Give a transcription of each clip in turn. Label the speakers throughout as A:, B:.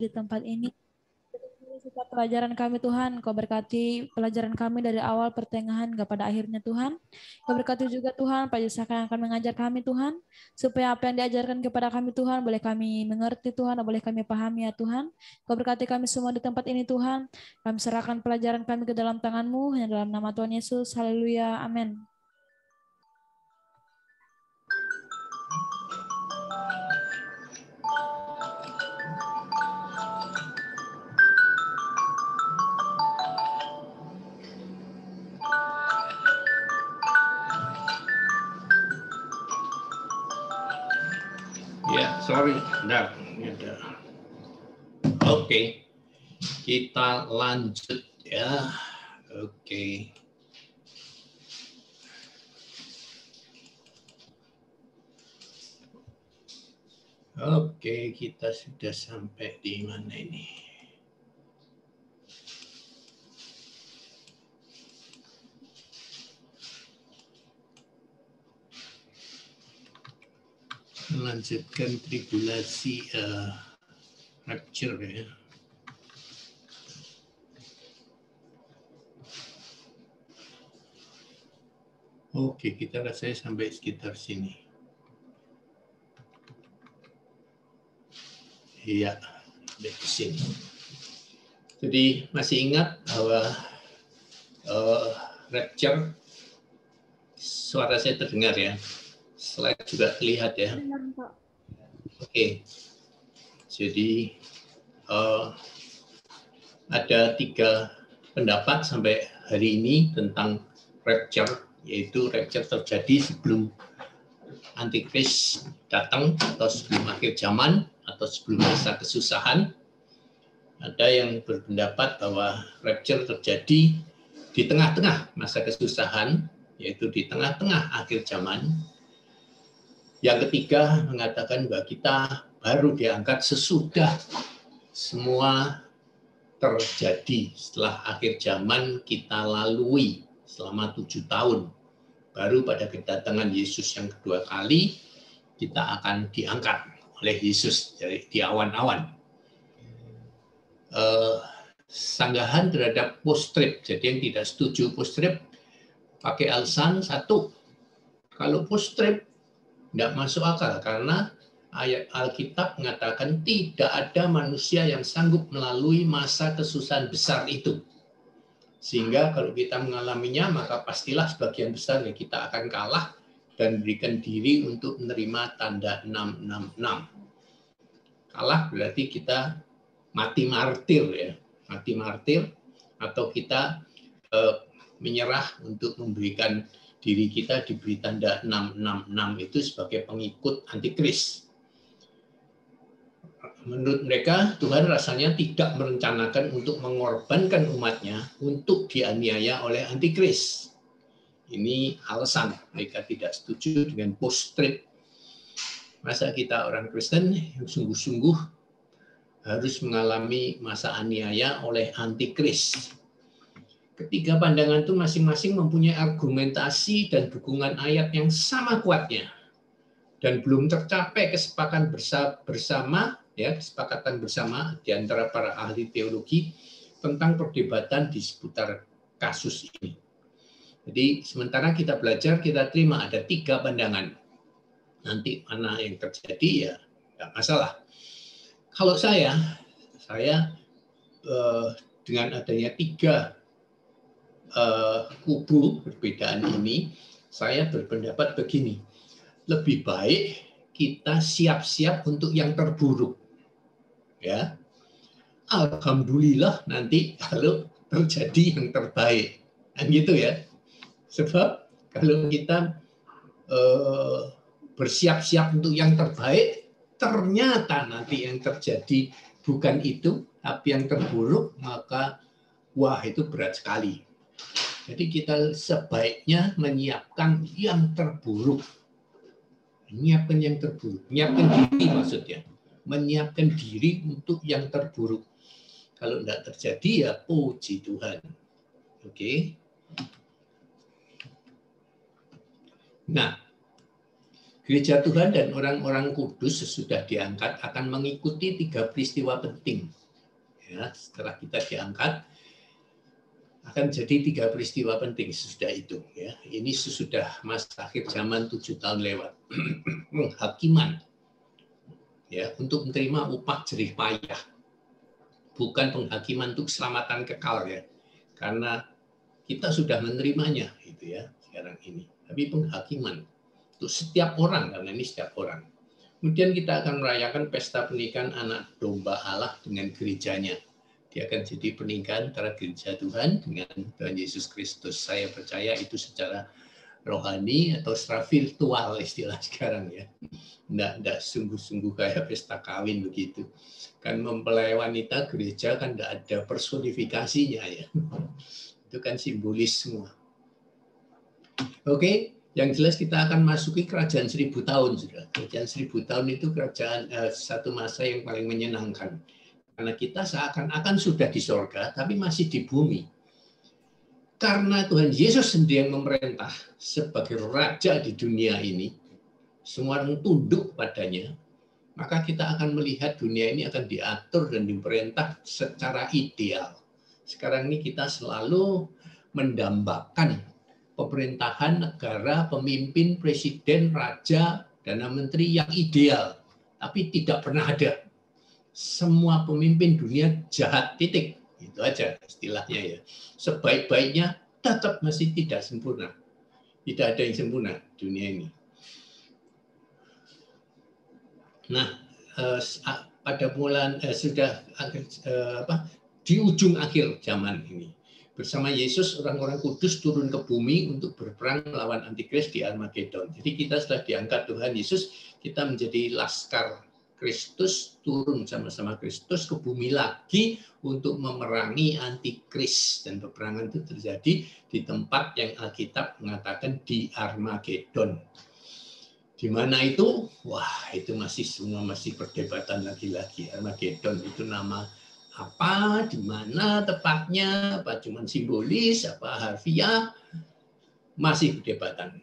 A: di tempat ini. Setiap pelajaran kami Tuhan, Kau berkati pelajaran kami dari awal, pertengahan, hingga pada akhirnya Tuhan. Kau berkati juga Tuhan, Pak Yusaka yang akan mengajar kami Tuhan, supaya apa yang diajarkan kepada kami Tuhan, boleh kami mengerti Tuhan, boleh kami pahami ya Tuhan. Kau berkati kami semua di tempat ini Tuhan. Kami serahkan pelajaran kami ke dalam tangan-Mu, hanya dalam nama Tuhan Yesus. Haleluya, amin.
B: Ya, sorry, bentar. Oke, kita lanjut ya. Oke. Oke, kita sudah sampai di mana ini? Melanjutkan tribulasi rapture ya. Oke, kita rasanya sampai sekitar sini. Iya, sampai ke sini. Jadi masih ingat bahwa rapture, suara saya terdengar ya. Slide juga terlihat ya. Oke, jadi ada 3 pendapat sampai hari ini tentang rapture, yaitu rapture terjadi sebelum antikris datang atau sebelum akhir zaman atau sebelum masa kesusahan. Ada yang berpendapat bahwa rapture terjadi di tengah-tengah masa kesusahan, yaitu di tengah-tengah akhir zaman. Yang ketiga mengatakan bahwa kita baru diangkat sesudah semua terjadi, setelah akhir zaman kita lalui selama 7 tahun. Baru pada kedatangan Yesus yang kedua kali kita akan diangkat oleh Yesus di awan-awan. Sanggahan terhadap post-trib, jadi yang tidak setuju post-trib pakai alasan satu, kalau post-trib tidak masuk akal karena ayat Alkitab mengatakan tidak ada manusia yang sanggup melalui masa kesusahan besar itu. Sehingga kalau kita mengalaminya, maka pastilah sebagian besar ya kita akan kalah dan berikan diri untuk menerima tanda 666. Kalah berarti kita mati martir ya, mati martir, atau kita menyerah untuk memberikan diri kita diberi tanda 666 itu sebagai pengikut antikris. Menurut mereka, Tuhan rasanya tidak merencanakan untuk mengorbankan umatnya untuk dianiaya oleh antikris. Ini alasan mereka tidak setuju dengan post-trib. Masa kita orang Kristen yang sungguh-sungguh harus mengalami masa aniaya oleh antikris. Ketiga pandangan itu masing-masing mempunyai argumentasi dan dukungan ayat yang sama kuatnya. Dan belum tercapai kesepakatan bersama di antara para ahli teologi tentang perdebatan di seputar kasus ini. Jadi sementara kita belajar, kita terima ada 3 pandangan. Nanti mana yang terjadi ya nggak masalah. Kalau saya dengan adanya 3 kubu perbedaan ini, saya berpendapat begini, lebih baik kita siap-siap untuk yang terburuk. Ya, alhamdulillah nanti kalau terjadi yang terbaik, kan gitu ya. Sebab kalau kita bersiap-siap untuk yang terbaik, ternyata nanti yang terjadi bukan itu, tapi yang terburuk, maka wah itu berat sekali. Jadi kita sebaiknya menyiapkan yang terburuk. Menyiapkan yang terburuk. Menyiapkan diri maksudnya. Menyiapkan diri untuk yang terburuk. Kalau tidak terjadi ya puji Tuhan. Oke. Nah, Gereja Tuhan dan orang-orang kudus sesudah diangkat akan mengikuti 3 peristiwa penting. Ya, setelah kita diangkat, akan jadi 3 peristiwa penting sesudah itu. Ya, ini sesudah masa akhir zaman 7 tahun lewat. Penghakiman, ya, untuk menerima upah jerih payah, bukan penghakiman untuk keselamatan kekal, ya, karena kita sudah menerimanya, gitu ya, sekarang ini. Tapi penghakiman untuk setiap orang, karena ini setiap orang. Kemudian kita akan merayakan pesta pernikahan anak domba Allah dengan gerejanya. Dia akan jadi pernikahan antara gereja Tuhan dengan Tuhan Yesus Kristus. Saya percaya itu secara rohani atau secara virtual istilah sekarang, ya. Nggak sungguh-sungguh kayak pesta kawin begitu. Kan mempelai wanita gereja kan nggak ada personifikasinya, ya. Itu kan simbolis semua. Oke, yang jelas kita akan masuki kerajaan 1000 tahun. Sudah. Kerajaan 1000 tahun itu kerajaan satu masa yang paling menyenangkan. Karena kita seakan-akan sudah di sorga, tapi masih di bumi. Karena Tuhan Yesus sendiri yang memerintah sebagai raja di dunia ini, semua orang tunduk padanya, maka kita akan melihat dunia ini akan diatur dan diperintah secara ideal. Sekarang ini kita selalu mendambakan pemerintahan negara, pemimpin, presiden, raja, dana menteri yang ideal, tapi tidak pernah ada. Semua pemimpin dunia jahat, titik. Itu aja istilahnya, ya. Sebaik-baiknya tetap masih tidak sempurna. Tidak ada yang sempurna dunia ini. Nah, pada bulan sudah di ujung akhir zaman ini, bersama Yesus orang-orang kudus turun ke bumi untuk berperang melawan antikris di Armageddon. Jadi kita sudah diangkat Tuhan Yesus, kita menjadi laskar Kristus, turun sama-sama Kristus ke bumi lagi untuk memerangi antikris, dan peperangan itu terjadi di tempat yang Alkitab mengatakan di Armageddon. Di mana itu? Wah, itu semua masih perdebatan lagi-lagi. Armageddon itu nama apa, di mana tepatnya, apa cuma simbolis, apa harfiah, masih perdebatan.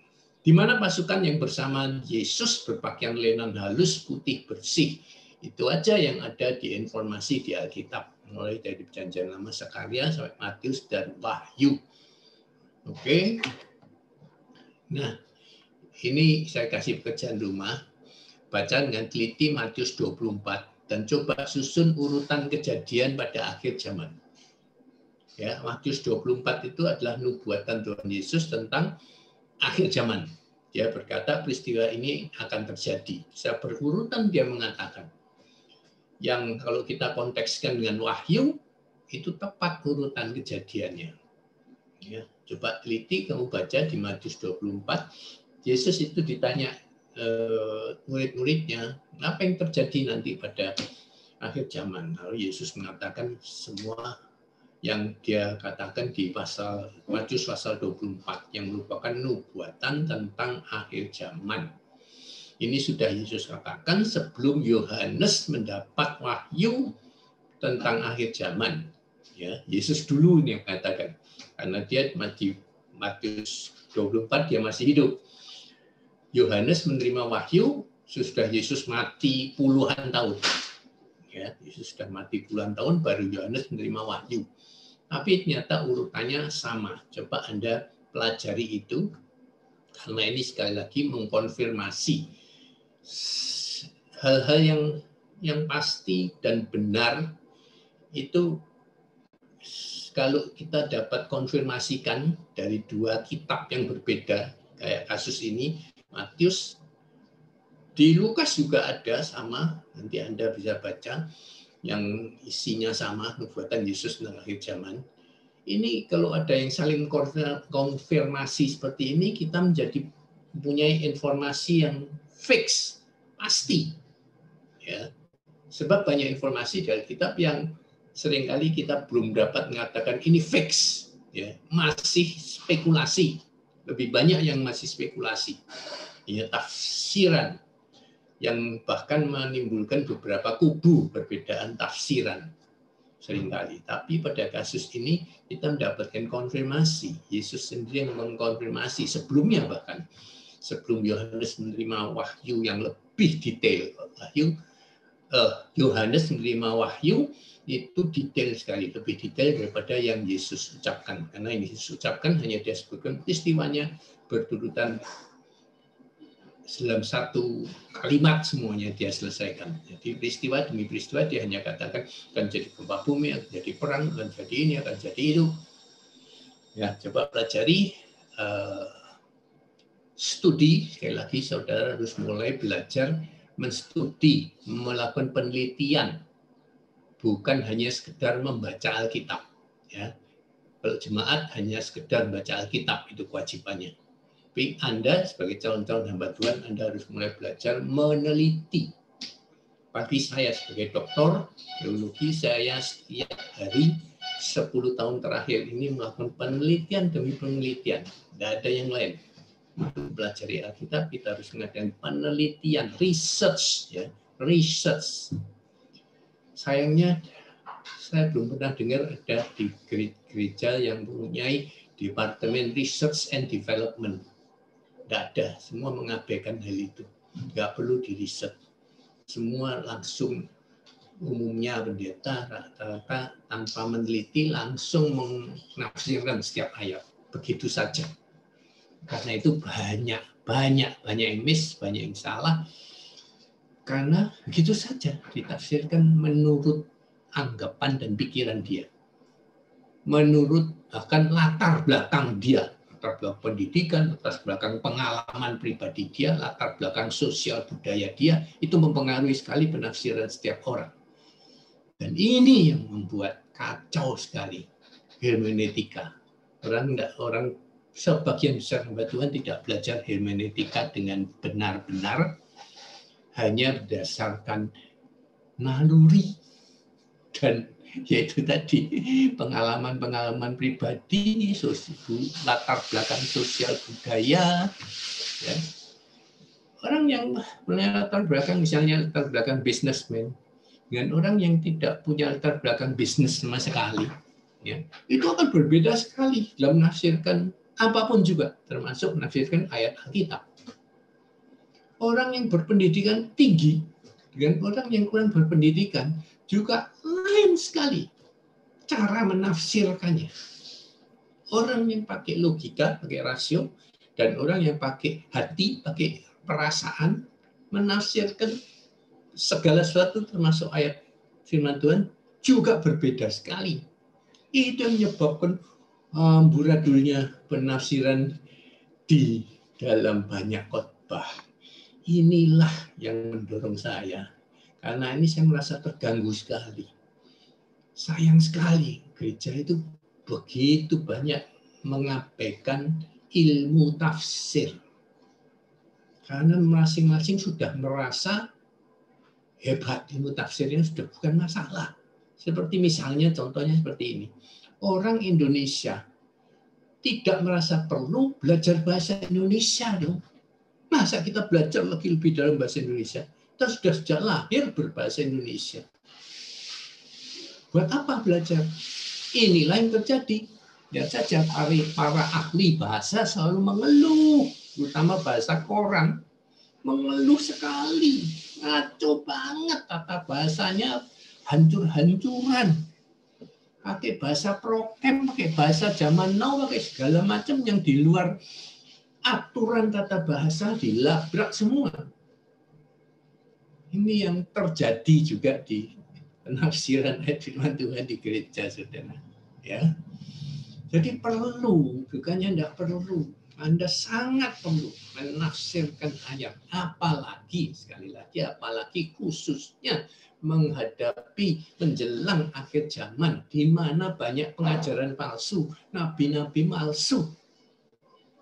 B: Di mana pasukan yang bersamaan Yesus berpakaian lenan halus, putih, bersih. Itu aja yang ada di informasi di Alkitab. Mulai dari Perjanjian Lama Sakaria sampai Matius dan Wahyu. Oke. Nah, ini saya kasih pekerjaan rumah. Baca dengan teliti Matius 24 dan coba susun urutan kejadian pada akhir zaman. Ya, Matius 24 itu adalah nubuatan Tuhan Yesus tentang akhir zaman. Dia berkata peristiwa ini akan terjadi. Secara berurutan dia mengatakan. Yang kalau kita kontekskan dengan Wahyu, itu tepat urutan kejadiannya. Ya, coba teliti, kamu baca di Matius 24. Yesus itu ditanya murid-muridnya, apa yang terjadi nanti pada akhir zaman. Lalu Yesus mengatakan semua yang dia katakan di Matius pasal 24 yang merupakan nubuatan tentang akhir zaman. Ini sudah Yesus katakan sebelum Yohanes mendapat wahyu tentang akhir zaman. Ya, Yesus dulu yang katakan, karena dia Matius 24 dia masih hidup. Yohanes menerima wahyu sudah Yesus mati puluhan tahun. Ya, Yesus sudah mati puluhan tahun baru Yohanes menerima wahyu. Tapi ternyata urutannya sama. Coba Anda pelajari itu, karena ini sekali lagi mengkonfirmasi hal-hal yang pasti dan benar itu. Kalau kita dapat konfirmasikan dari 2 kitab yang berbeda, kayak kasus ini, Matius, di Lukas juga ada sama, nanti Anda bisa baca, yang isinya sama, nubuatan Yesus tentang akhir zaman. Ini kalau ada yang saling konfirmasi seperti ini, kita mempunyai informasi yang fix, pasti. Ya. Sebab banyak informasi dari kitab yang seringkali kita belum dapat mengatakan ini fix. Ya. Masih spekulasi. Lebih banyak yang masih spekulasi. Ya, tafsiran. Yang bahkan menimbulkan beberapa kubu perbedaan tafsiran seringkali. Tapi pada kasus ini kita mendapatkan konfirmasi. Yesus sendiri yang mengkonfirmasi sebelumnya bahkan. sebelum Yohanes menerima wahyu yang lebih detail. Yohanes menerima wahyu itu detail sekali, lebih detail daripada yang Yesus ucapkan. Karena yang Yesus ucapkan hanya dia sebutkan peristiwanya berturutan dalam satu kalimat, semuanya dia selesaikan. Jadi peristiwa demi peristiwa dia hanya katakan akan jadi gempa bumi, akan jadi perang, akan jadi ini, akan jadi itu. Ya, coba pelajari, studi, sekali lagi saudara harus mulai belajar menstudi, melakukan penelitian, bukan hanya sekedar membaca Alkitab. Ya, kalau jemaat hanya sekedar baca Alkitab, itu kewajibannya. Tapi Anda sebagai calon-calon hamba Tuhan, Anda harus mulai belajar meneliti. Bagi saya sebagai doktor teologi, saya setiap hari 10 tahun terakhir ini melakukan penelitian demi penelitian. Tidak ada yang lain. Untuk belajar Alkitab, kita harus mengadakan penelitian, research, ya, research. Sayangnya saya belum pernah dengar ada di gereja yang mempunyai departemen research and development. Tidak ada, semua mengabaikan hal itu. Nggak perlu di research. Semua langsung, umumnya pendeta rata-rata tanpa meneliti langsung menafsirkan setiap ayat. Begitu saja. Karena itu banyak yang miss, banyak yang salah. Karena begitu saja ditafsirkan menurut anggapan dan pikiran dia. Menurut bahkan latar belakang dia, latar belakang pendidikan, latar belakang pengalaman pribadi dia, latar belakang sosial budaya dia, itu mempengaruhi sekali penafsiran setiap orang. Dan ini yang membuat kacau sekali hermeneutika. Orang sebagian besar hamba Tuhan tidak belajar hermeneutika dengan benar-benar, hanya berdasarkan naluri dan yaitu tadi pengalaman pribadi, latar belakang sosial budaya. Ya. Orang yang punya latar belakang, misalnya latar belakang bisnismen, dengan orang yang tidak punya latar belakang bisnis sama sekali, ya, itu akan berbeda sekali dalam menafsirkan apapun juga, termasuk menafsirkan ayat Alkitab. Orang yang berpendidikan tinggi dengan orang yang kurang berpendidikan juga lain sekali cara menafsirkannya. Orang yang pakai logika, pakai rasio, dan orang yang pakai hati, pakai perasaan, menafsirkan segala sesuatu termasuk ayat firman Tuhan juga berbeda sekali. Itu yang menyebabkan amburadulnya penafsiran di dalam banyak khotbah. Inilah yang mendorong saya. Karena ini saya merasa terganggu sekali. Sayang sekali gereja itu begitu banyak mengabaikan ilmu tafsir. Karena masing-masing sudah merasa hebat, ilmu tafsirnya sudah bukan masalah. Seperti misalnya contohnya seperti ini. Orang Indonesia tidak merasa perlu belajar bahasa Indonesia dong. Masa kita belajar lebih dalam bahasa Indonesia? Kita sudah sejak lahir berbahasa Indonesia. Buat apa belajar? Inilah yang terjadi. Lihat saja para ahli bahasa selalu mengeluh, terutama bahasa koran. Mengeluh sekali. Ngaco banget tata bahasanya, hancur-hancuran. Pakai bahasa prokem, pakai bahasa zaman now, pakai segala macam yang di luar aturan tata bahasa dilabrak semua. Ini yang terjadi juga di penafsiran ayat firman Tuhan di gereja, saudara. Ya, jadi perlu, bukannya tidak perlu. Anda sangat perlu menafsirkan ayat, apalagi sekali lagi, apalagi khususnya menghadapi menjelang akhir zaman, di mana banyak pengajaran palsu, nabi-nabi palsu.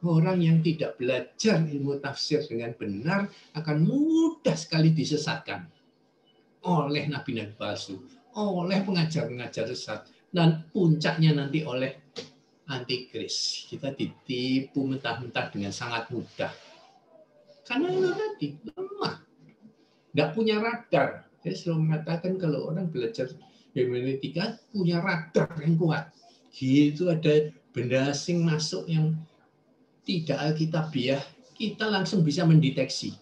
B: Orang yang tidak belajar ilmu tafsir dengan benar akan mudah sekali disesatkan oleh nabi-nabi palsu, oleh pengajar-pengajar sesat, dan puncaknya nanti oleh antikris. Kita ditipu mentah-mentah dengan sangat mudah. Karena itu tadi lemah, nggak punya radar. Saya selalu mengatakan kalau orang belajar hermeneutika punya radar yang kuat. Gitu ada benda asing masuk yang tidak alkitabiah, kita langsung bisa mendeteksi.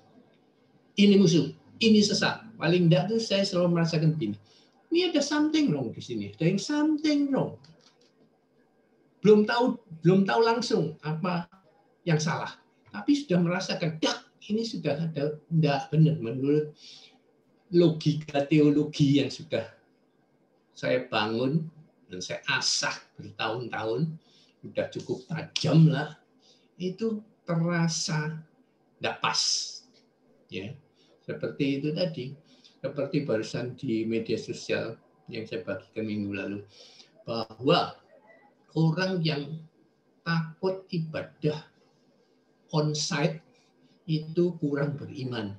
B: Ini musuh, ini sesat. Paling enggak tuh saya selalu merasakan begini. Ini ada something wrong di sini, ada yang something wrong. Belum tahu langsung apa yang salah, tapi sudah merasakan, ini sudah ada enggak benar menurut logika teologi yang sudah saya bangun dan saya asah bertahun-tahun, sudah cukup tajam lah, itu terasa enggak pas. Ya, seperti itu tadi, seperti barusan di media sosial yang saya bagikan minggu lalu, bahwa orang yang takut ibadah on-site itu kurang beriman.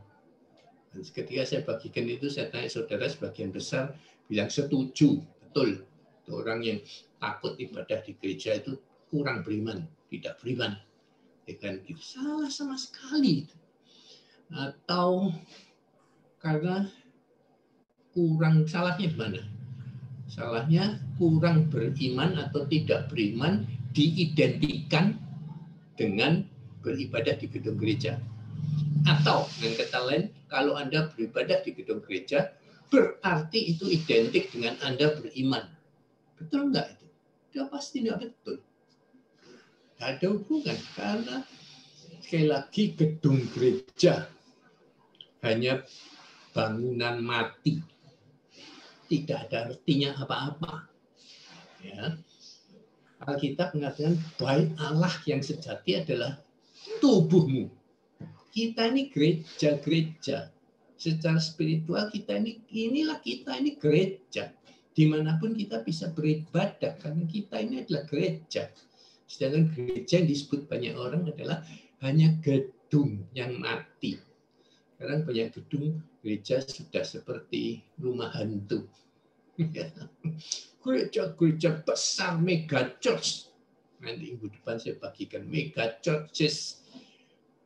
B: Dan ketika saya bagikan itu, saya tanya saudara, sebagian besar bilang setuju, betul. Orang yang takut ibadah di gereja itu kurang beriman, tidak beriman. Dengan salah sama sekali. Atau karena kurang, salahnya di mana? Salahnya kurang beriman atau tidak beriman diidentikan dengan beribadah di gedung gereja. Atau dengan kata lain, kalau Anda beribadah di gedung gereja, berarti itu identik dengan Anda beriman. Betul enggak itu? Dia pasti tidak betul. Tidak ada hubungan, karena sekali lagi gedung gereja hanya bangunan mati, tidak ada artinya apa-apa. Ya. Alkitab mengatakan bait Allah yang sejati adalah tubuhmu. Kita ini gereja-gereja. Secara spiritual kita inilah kita ini gereja. Dimanapun kita bisa beribadah karena kita ini adalah gereja. Sedangkan gereja yang disebut banyak orang adalah hanya gedung yang mati. Sekarang banyak gedung gereja sudah seperti rumah hantu. Gereja-gereja besar, mega church. Nanti minggu depan saya bagikan mega churches.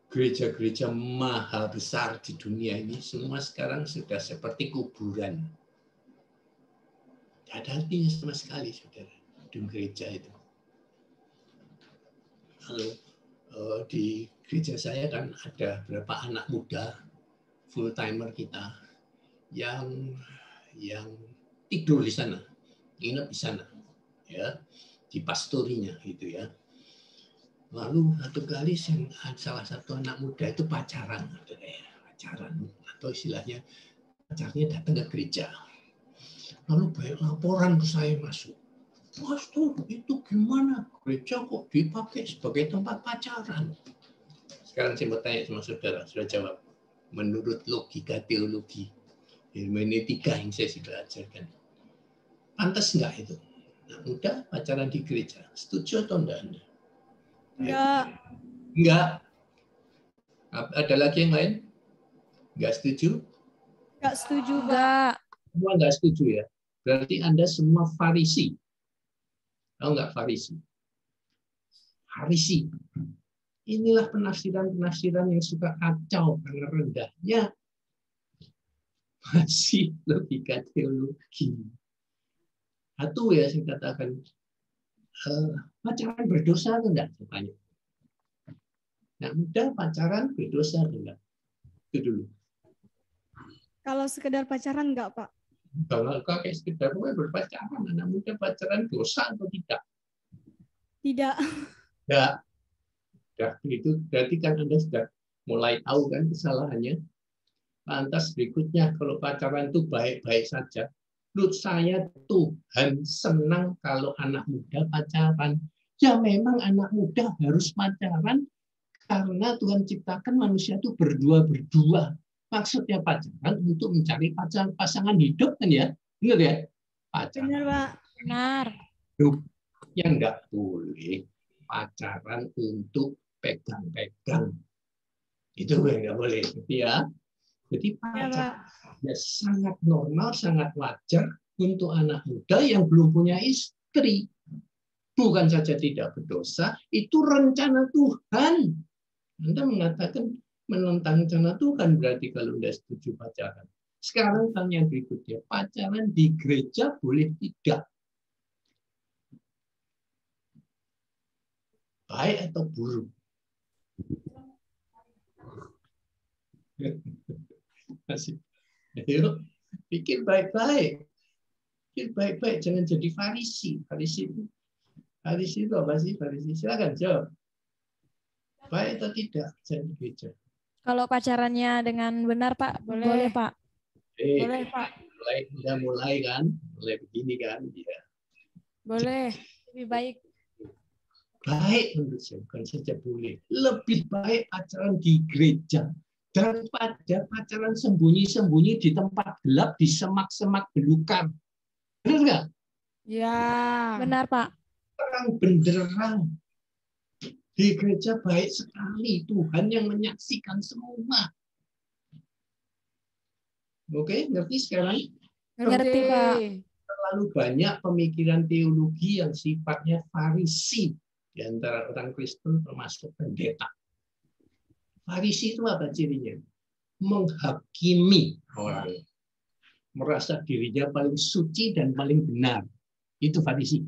B: Gereja-gereja mahal besar di dunia ini semua sekarang sudah seperti kuburan. Tidak ada artinya sama sekali, saudara, gedung gereja itu. Lalu di gereja saya kan ada beberapa anak muda full timer kita yang tidur di sana, nginep di sana, ya, di pastorinya gitu ya. Lalu satu kali salah satu anak muda itu pacaran atau istilahnya pacarnya datang ke gereja. Lalu banyak laporan ke saya masuk. Pastor, itu gimana? Gereja kok dipakai sebagai tempat pacaran? Sekarang saya mau tanya sama saudara, sudah jawab. Menurut logika teologi, hermeneutika yang saya sudah ajarkan, pantas enggak itu? Anak muda pacaran di gereja, setuju atau enggak Anda? Enggak. Ada lagi yang lain? Enggak setuju?
A: Enggak setuju, Pak.
B: Semua enggak setuju ya? Berarti Anda semua Farisi. Tahu enggak Farisi? Farisi. Inilah penafsiran-penafsiran yang suka kacau karena rendahnya masih logika teologi. Satu ya saya katakan, pacaran berdosa atau enggak? Tanya. Nah, muda pacaran berdosa atau enggak? Itu dulu.
C: Kalau sekedar pacaran enggak, Pak?
B: Kalau kayak sekedar berpacaran, anak muda pacaran dosa atau tidak?
C: Tidak.
B: Ya, itu berarti kan Anda sudah mulai tahu kan kesalahannya. Lantas berikutnya kalau pacaran itu baik-baik saja. Menurut saya Tuhan senang kalau anak muda pacaran. Ya memang anak muda harus pacaran karena Tuhan ciptakan manusia itu berdua-berdua. Maksudnya pacaran untuk mencari pasangan hidup kan ya? Benar ya? Pacaran.
C: Benar, Pak.
A: Benar.
B: Yang nggak boleh pacaran untuk pegang-pegang. Itu yang nggak boleh. Ya. Jadi pacaran ya, sangat normal, sangat wajar untuk anak muda yang belum punya istri. Bukan saja tidak berdosa, itu rencana Tuhan. Anda mengatakan menentang rencana Tuhan berarti kalau Anda setuju pacaran. Sekarang tanya berikutnya, pacaran di gereja boleh tidak? Baik atau buruk? Masih. Ayo, pikir baik-baik. Pikir baik-baik, jangan jadi Farisi. Farisi itu apa sih? Farisi, silakan jawab. Baik atau tidak? Jangan gereja.
A: Kalau pacarannya dengan benar, Pak, boleh Pak. Boleh, Pak.
B: Mulai kan? Mulai begini kan? Ya.
A: Boleh. Lebih baik.
B: Baik menurut saya, bukan saja boleh. Lebih baik pacaran di gereja daripada pacaran sembunyi-sembunyi di tempat gelap, di semak-semak belukar. Benar nggak?
C: Ya.
A: Benar, Pak.
B: Terang benderang. Di gereja baik sekali, Tuhan yang menyaksikan semua. Oke, ngerti sekarang?
A: Ngerti, Pak.
B: Terlalu banyak pemikiran teologi yang sifatnya Farisi di antara orang Kristen termasuk pendeta. Farisi itu apa cirinya? Menghakimi orang. Merasa dirinya paling suci dan paling benar. Itu Farisi.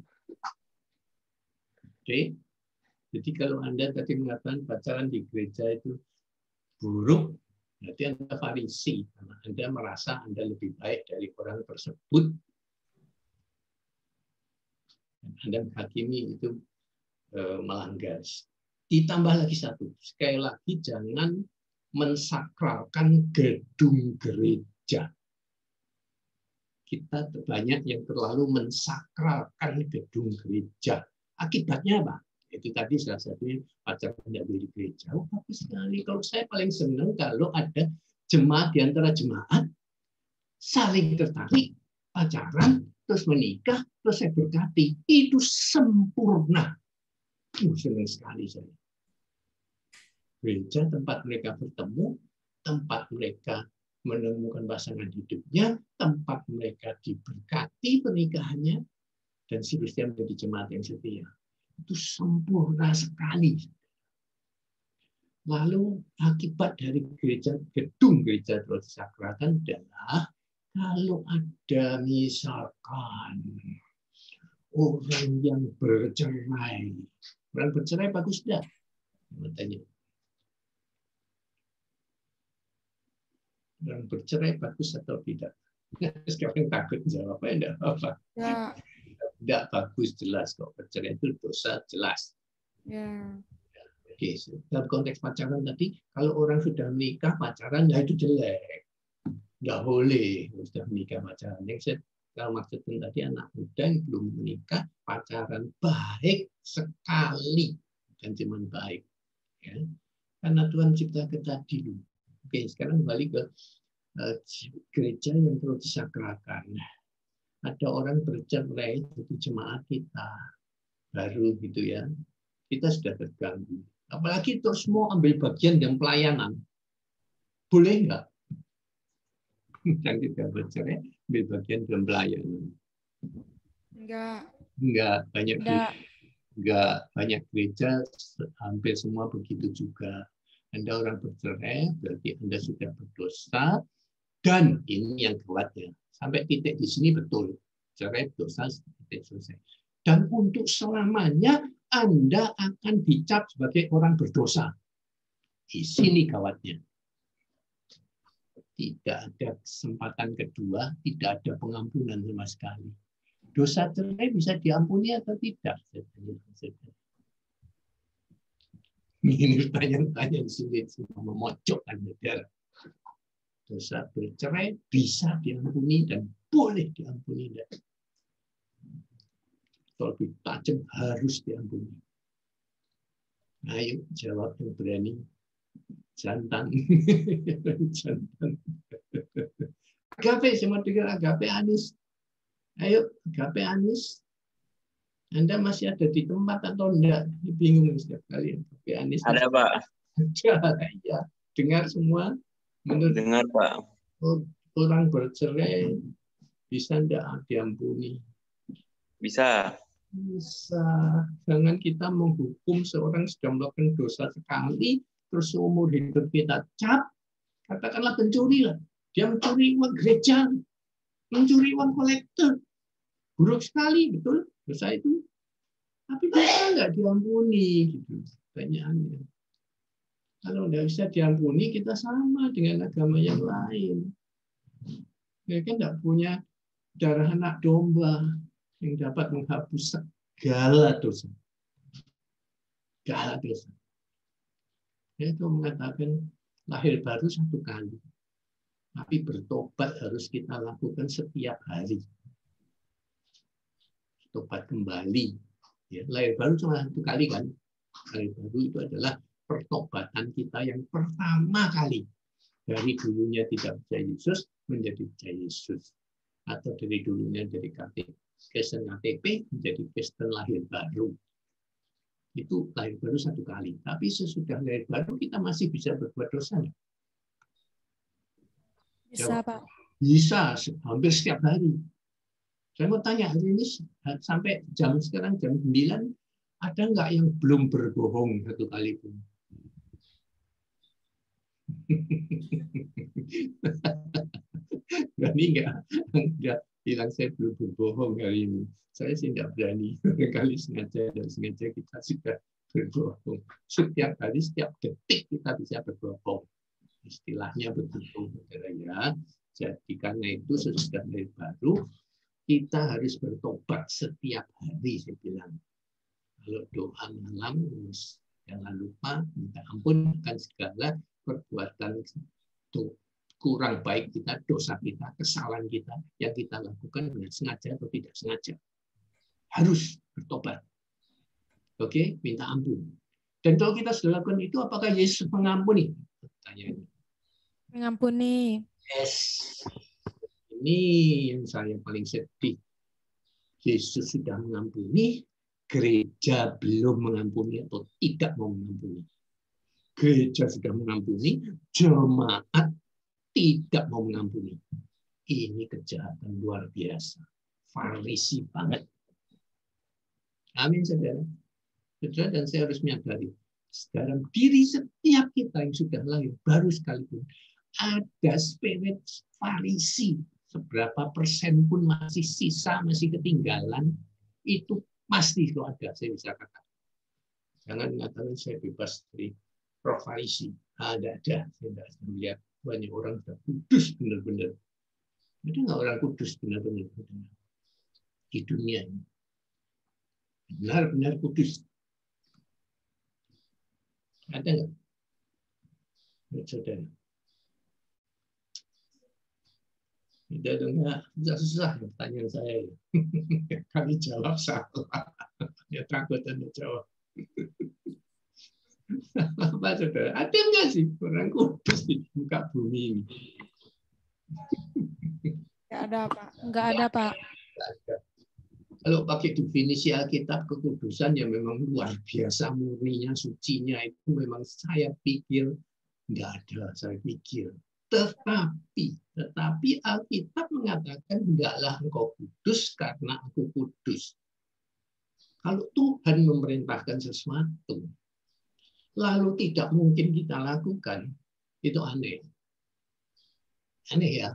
B: Oke. Jadi kalau Anda tadi mengatakan pacaran di gereja itu buruk, berarti Anda Farisi. Karena Anda merasa Anda lebih baik dari orang tersebut. Anda menghakimi itu melanggar. Ditambah lagi satu, sekali lagi jangan mensakralkan gedung gereja. Kita banyak yang terlalu mensakralkan gedung gereja. Akibatnya apa? Itu tadi salah satunya pacaran tidak boleh di gereja. Oh, bagus sekali. Kalau saya paling senang kalau ada jemaat di antara jemaat saling tertarik, pacaran, terus menikah, terus saya berkati. Itu sempurna. Senang sekali saya. Gereja tempat mereka bertemu, tempat mereka menemukan pasangan hidupnya, tempat mereka diberkati pernikahannya, dan seterusnya menjadi jemaat yang setia. Itu sempurna sekali. Lalu akibat dari gedung gereja terus disakralkan adalah kalau ada misalkan orang yang bercerai. Orang bercerai bagus tidak? Tanya. Orang bercerai bagus atau tidak? Sekarang takut jawab, enggak apa-apa.
C: Ya.
B: Tidak bagus jelas kok. Bercerai itu dosa jelas.
C: Ya.
B: Oke, dalam konteks pacaran tadi, kalau orang sudah menikah pacaran, ya itu jelek. Nggak boleh sudah menikah pacaran. Yang saya kalau maksudnya tadi anak muda yang belum menikah pacaran baik sekali, bukan cuma baik. Ya. Karena Tuhan cipta kita dulu. Oke, sekarang kembali ke gereja yang perlu disakralkan. Ada orang bercerai jadi jemaat kita baru gitu ya. Kita sudah terganggu. Apalagi terus mau ambil bagian yang pelayanan. Boleh nggak? Yang tidak bercerai ambil bagian dalam pelayanan. Enggak banyak. Enggak banyak gereja, hampir semua begitu juga. Anda orang bercerai, berarti Anda sudah berdosa, dan ini yang kuatnya. Sampai titik di sini betul. Cerai dosa, titik selesai. Dan untuk selamanya, Anda akan dicap sebagai orang berdosa. Di sini gawatnya. Tidak ada kesempatan kedua, tidak ada pengampunan sama sekali. Dosa cerai bisa diampuni atau tidak? Ini pertanyaan sulit, memojokkan negara. Dosa bercerai bisa diampuni dan boleh diampuni. Kalau lebih tajam harus diampuni. Ayo jawab yang berani. Jantan. Jantan. Agape, semua dengar agape Anis. Ayo, agape Anis. Anda masih ada di tempat atau enggak? Bingung setiap kali. Agape Anis.
D: Ada, Pak.
B: Ya, dengar semua. Menurut
D: Dengar, Pak.
B: Orang bercerai bisa enggak diampuni?
D: Bisa.
B: Bisa. Jangan kita menghukum seorang sudah melakukan dosa sekali, terus seumur hidup kita cap, katakanlah pencuri lah. Dia mencuri uang gereja, mencuri uang kolektor. Buruk sekali, betul dosa itu. Tapi bisa nggak diampuni? Gitu. Pertanyaannya. Kalau tidak bisa diampuni, kita sama dengan agama yang lain. Mereka tidak punya darah anak domba yang dapat menghapus segala dosa. Segala dosa. Itu mengatakan lahir baru satu kali. Tapi bertobat harus kita lakukan setiap hari. Tobat kembali. Ya, lahir baru cuma satu kali kan. Lahir baru itu adalah pertobatan kita yang pertama kali. Dari dulunya tidak percaya Yesus menjadi percaya Yesus. Atau dari dulunya dari Kristen KTP menjadi Kristen lahir baru. Itu lahir baru satu kali. Tapi sesudah lahir baru kita masih bisa berbuat dosa.
A: Bisa, Pak.
B: Bisa, hampir setiap hari. Saya mau tanya hari ini sampai jam sekarang jam 9, ada nggak yang belum berbohong satu kali pun? Berani nggak bilang saya belum berbohong hari ini? Saya sih nggak berani. Kali sengaja dan sengaja kita sudah berbohong. Setiap hari, setiap detik kita bisa berbohong. Istilahnya begitu, saudara ya. Jadi karena itu sesudah lahir baru, kita harus bertobat setiap hari, saya bilang. Kalau doa malam, jangan lupa minta ampun akan segala perbuatan kurang baik kita, dosa kita, kesalahan kita yang kita lakukan dengan sengaja atau tidak sengaja. Harus bertobat. Oke, minta ampun. Dan kalau kita sudah lakukan itu, apakah Yesus mengampuni? Pertanyaannya.
A: Mengampuni.
B: Yes. Ini yang saya paling sedih. Yesus sudah mengampuni, gereja belum mengampuni atau tidak mau mengampuni. Gereja sudah mengampuni, jemaat tidak mau mengampuni. Ini kejahatan luar biasa. Farisi banget. Amin, saudara. Saudara, dan saya harus menyadari, dalam diri setiap kita yang sudah lahir, baru sekalipun, ada spirit Farisi. Seberapa persen pun masih sisa, masih ketinggalan, itu pasti itu ada, saya bisa katakan. Jangan mengatakan saya bebas dari roh Farisi. Ada. Saya tidak melihat banyak orang sudah kudus benar-benar. Ada nggak orang kudus benar-benar di dunia ini? Benar-benar kudus. Ada nggak? Saudara. Tidak dengar, susah pertanyaan saya. Kami jawab salah. Ya takut Anda jawab. Apa saudara? Ada nggak sih orang kudus di muka bumi ini?
A: Nggak ada, Pak. Nggak ada, Pak.
B: Kalau pakai definisi Alkitab, kekudusan yang memang luar biasa, murninya, sucinya, itu memang saya pikir nggak ada, saya pikir. Tetapi Alkitab mengatakan, hendaklah engkau kudus karena aku kudus. Kalau Tuhan memerintahkan sesuatu, lalu tidak mungkin kita lakukan, itu aneh. Aneh ya.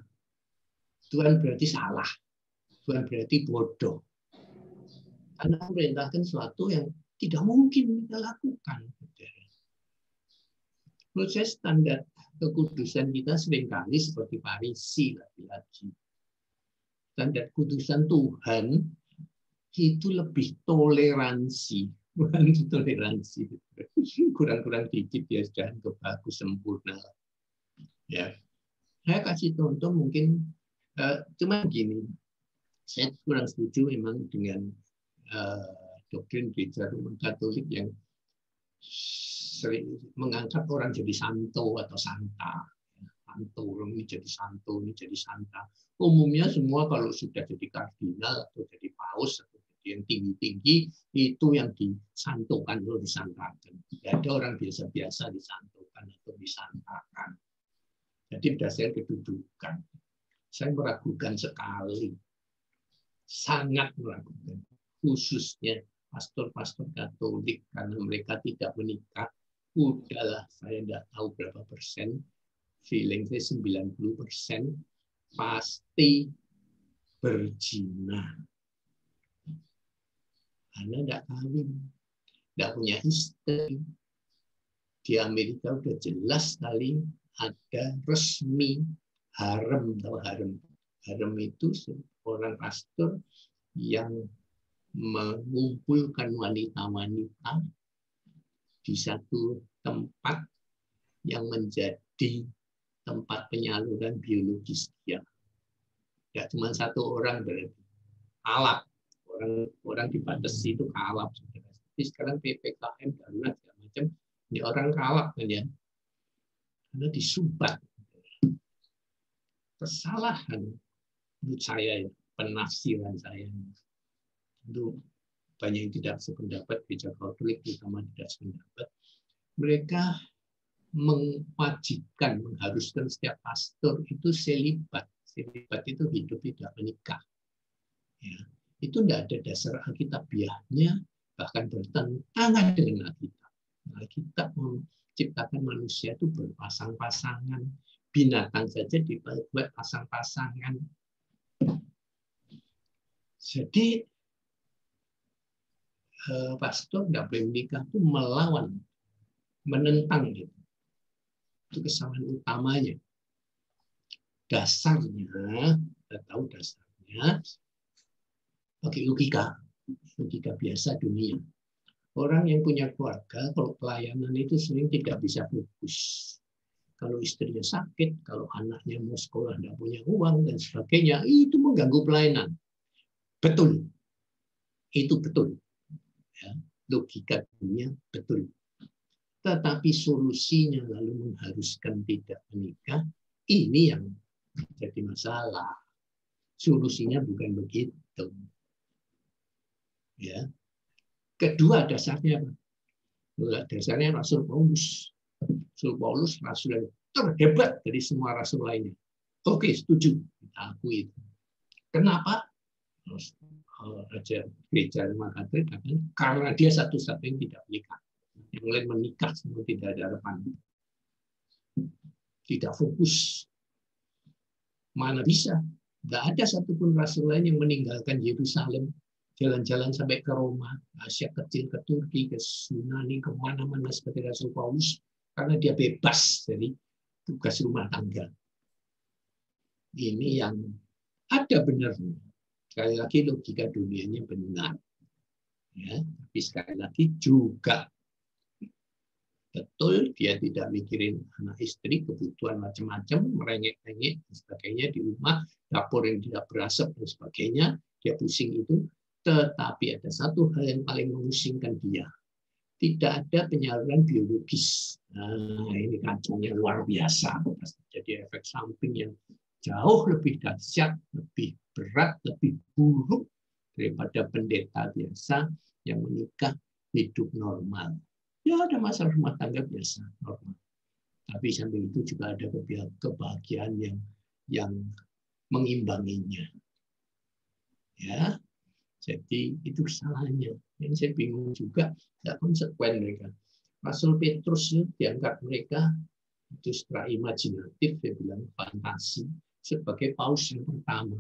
B: Tuhan berarti salah. Tuhan berarti bodoh. Karena memerintahkan sesuatu yang tidak mungkin kita lakukan. Menurut saya standar kekudusan kita seringkali seperti Farisi lagi-lagi. Standar kekudusan Tuhan itu lebih toleransi, bukan toleransi. Kurang-kurang dikit ya sudah bagus sempurna. Ya, saya kasih contoh mungkin cuma gini. Saya kurang setuju memang dengan doktrin gereja Roman Katolik yang sering mengangkat orang jadi santo atau santa. Santo, orang ini jadi santo, ini jadi santa. Umumnya semua kalau sudah jadi kardinal atau jadi paus atau jadi yang tinggi-tinggi, itu yang disantokan atau disantakan. Tidak ada orang biasa-biasa disantokan atau disantakan. Jadi berdasarkan kedudukan. Saya meragukan sekali. Sangat meragukan. Khususnya pastor-pastor Katolik, karena mereka tidak menikah. Udahlah, saya tidak tahu berapa persen, feeling saya 90% pasti berzina. Karena tidak kawin, tidak punya istri. Di Amerika udah jelas sekali ada resmi harem, atau harem. Harem itu seorang pastor yang mengumpulkan wanita-wanita di satu tempat yang menjadi tempat penyaluran biologis dia. Ya cuma satu orang berarti. Alap. Orang dibatasi itu kalap. Tapi sekarang PPKM darurat segala macam, ini orang kalap kan ya. Karena disumbat. Kesalahan menurut saya, penafsiran saya. Itu banyak yang tidak sependapat, gereja Katolik terutama tidak sependapat. Mereka mewajibkan, mengharuskan setiap pastor itu selibat. Selibat itu hidup tidak menikah. Ya, itu tidak ada dasar alkitabiahnya, bahkan bertentangan dengan Alkitab. Alkitab menciptakan manusia itu berpasang-pasangan. Binatang saja dibuat pasang-pasangan. Jadi pastor tidak boleh menikah itu melawan, menentang itu. Itu kesalahan utamanya. Dasarnya, kita tahu dasarnya pakai logika biasa dunia. Orang yang punya keluarga, kalau pelayanan itu sering tidak bisa fokus. Kalau istrinya sakit, kalau anaknya mau sekolah tidak punya uang dan sebagainya, itu mengganggu pelayanan. Betul, itu betul. Ya, logika dunia betul. Tetapi solusinya lalu mengharuskan tidak menikah, ini yang jadi masalah. Solusinya bukan begitu. Ya. Kedua dasarnya apa? Dasarnya Rasul Paulus. Rasul Paulus rasul yang terhebat dari semua rasul lainnya. Oke, setuju. Kita akui itu. Kenapa? Raja gereja Romawi Katolik karena dia satu-satunya yang tidak menikah. Yang lain menikah semua tidak ada harapan. Tidak fokus. Mana bisa? Tidak ada satupun rasul lain yang meninggalkan Yerusalem, jalan-jalan sampai ke Roma, Asia Kecil, ke Turki, ke Yunani, kemana-mana seperti Rasul Paulus, karena dia bebas dari tugas rumah tangga. Ini yang ada benarnya. Sekali lagi logika dunianya benar. Ya, tapi sekali lagi juga betul dia tidak mikirin anak istri, kebutuhan macam-macam, merengek-rengek dan sebagainya di rumah, dapur yang tidak berasap dan sebagainya, dia pusing itu. Tetapi ada satu hal yang paling memusingkan dia. Tidak ada penyaluran biologis. Nah, ini kacaunya luar biasa. Jadi efek samping yang jauh lebih dahsyat, lebih berat, lebih buruk daripada pendeta biasa yang menikah hidup normal. Ya ada masalah rumah tangga biasa, normal. Tapi samping itu juga ada kebahagiaan yang mengimbanginya. Ya, jadi itu kesalahannya. Yang saya bingung juga, tidak konsekuen mereka. Rasul Petrus diangkat mereka itu secara imajinatif, dia bilang fantasi sebagai paus yang pertama.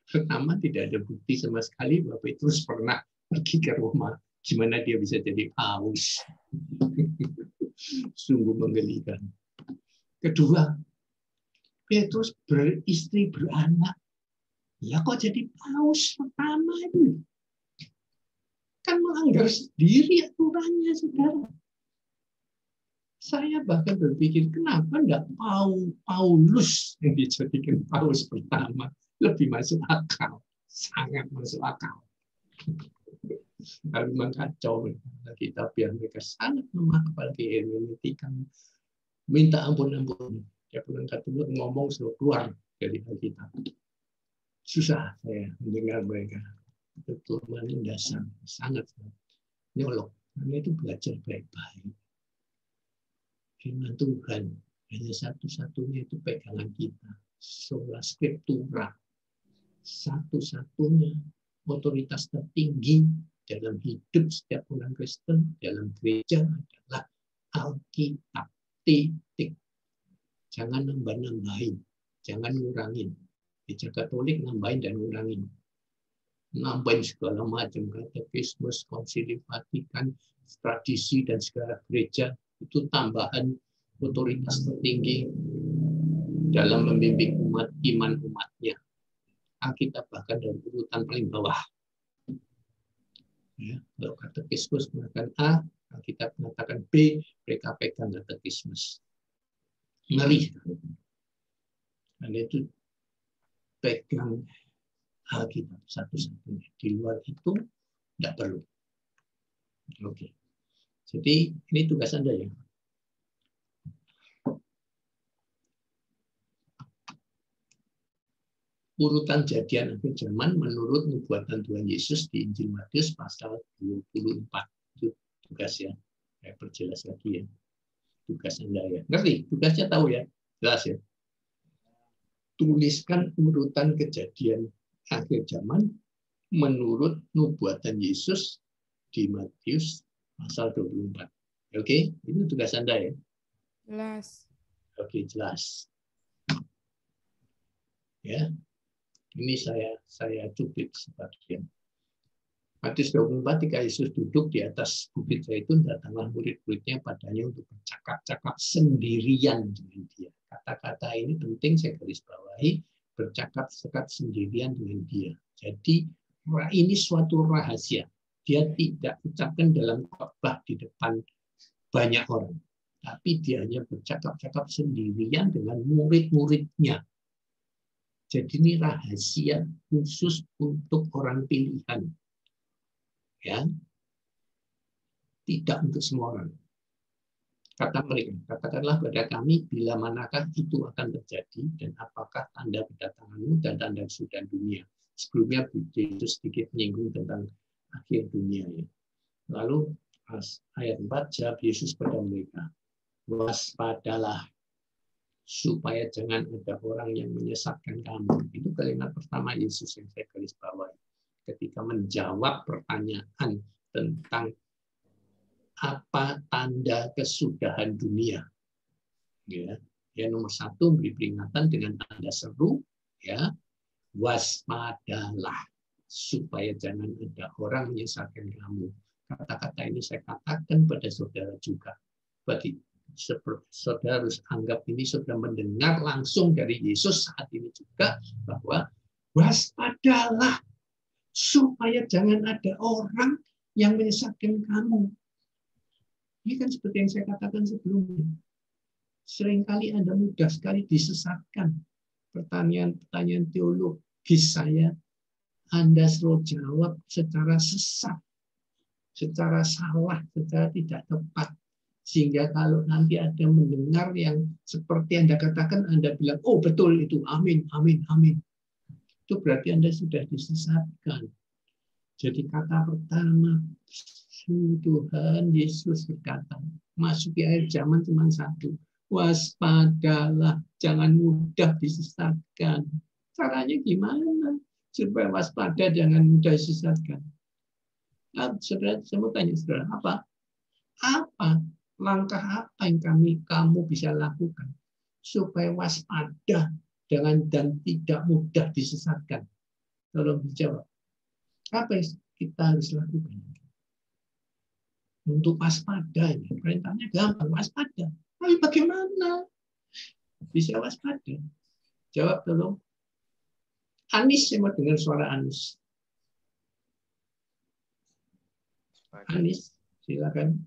B: Pertama tidak ada bukti sama sekali bahwa Petrus pernah pergi ke Roma. Gimana dia bisa jadi paus? Sungguh menggelikan. Kedua, Petrus beristri beranak. Ya kok jadi paus pertama itu? Kan melanggar sendiri aturannya, saudara. Saya bahkan berpikir, kenapa enggak Paulus yang dijadikan paus pertama? Lebih masuk akal. Sangat masuk akal. Kalau memang kacau kita biar mereka sangat lemah apalagi hermeneutika, minta ampun. Ya pulang Katolik ngomong suruh keluar dari Alkitab. Susah saya mendengar mereka. Betul dasar sangat nyolok. Karena itu belajar baik-baik. Firman Tuhan hanya satu-satunya itu pegangan kita. Sola Scriptura. Satu-satunya otoritas tertinggi dalam hidup setiap orang Kristen, dalam gereja adalah Alkitab. Titik. Jangan nambah-nambahin. Jangan ngurangin. Gereja Katolik nambahin dan ngurangin. nambahin segala macam katekismus, konsili Vatikan, tradisi dan segala gereja itu tambahan otoritas tertinggi dalam membimbing umat iman umatnya. Alkitab bahkan dari urutan paling bawah. Ya, kalau katekismus mengatakan A, Alkitab mengatakan B, mereka pegang katekismus. Ngeri. Dan itu pegang Alkitab satu-satunya. Di luar itu tidak perlu. Oke. Jadi ini tugas Anda ya. Urutan jadian akhir zaman menurut nubuatan Tuhan Yesus di Injil Matius pasal 24. Itu tugas ya. Saya perjelas lagi ya. Tugas Anda ya. Ngerti? Tugasnya tahu ya? Jelas ya? Tuliskan urutan kejadian akhir zaman menurut nubuatan Yesus di Matius pasal 24. Oke? Itu tugas Anda ya?
E: Jelas.
B: Oke, jelas. Ya. Ini saya cuplik sebagian. Matius 24 ketika Yesus duduk di atas bukit Zaitun, datanglah murid-muridnya padanya untuk bercakap-cakap sendirian dengan dia. Kata-kata ini penting saya garis bawahi, bercakap-cakap sendirian dengan dia. Jadi ini suatu rahasia. Dia tidak ucapkan dalam khotbah di depan banyak orang, tapi dia hanya bercakap-cakap sendirian dengan murid-muridnya. Jadi ini rahasia khusus untuk orang pilihan. Ya. Tidak untuk semua orang. Kata mereka, katakanlah pada kami bila manakah itu akan terjadi dan apakah tanda kedatanganmu dan tanda kesudahan dunia. Sebelumnya Yesus sedikit menyinggung tentang akhir dunia. Ya. Lalu ayat 4 jawab Yesus pada mereka, waspadalah supaya jangan ada orang yang menyesatkan kamu. Itu kalimat pertama Yesus yang saya garis bawahi. Ketika menjawab pertanyaan tentang apa tanda kesudahan dunia. Ya, nomor 1 beri peringatan dengan tanda seru, ya, waspadalah supaya jangan ada orang menyesatkan kamu. Kata-kata ini saya katakan pada saudara juga. Bagi saudara harus anggap ini sudah mendengar langsung dari Yesus saat ini juga bahwa waspadalah supaya jangan ada orang yang menyesatkan kamu. Ini kan seperti yang saya katakan sebelumnya. Seringkali Anda mudah sekali disesatkan. Pertanyaan-pertanyaan teologis saya Anda selalu jawab secara sesat, secara salah, secara tidak tepat. Sehingga kalau nanti ada mendengar yang seperti Anda katakan, Anda bilang, oh betul itu, amin, amin, amin. Itu berarti Anda sudah disesatkan. Jadi kata pertama, Tuhan Yesus berkata, masuki akhir zaman cuma satu, waspadalah, jangan mudah disesatkan. Caranya gimana? Supaya waspada, jangan mudah disesatkan. Nah, saudara, saya mau tanya saudara, apa? Langkah apa yang kamu bisa lakukan supaya waspada dan tidak mudah disesatkan? Tolong dijawab. Apa yang kita harus lakukan untuk waspada? Ini perintahnya gampang, waspada. Tapi bagaimana bisa waspada? Jawab tolong. Anis, saya mau dengar suara Anis. Anis, silakan.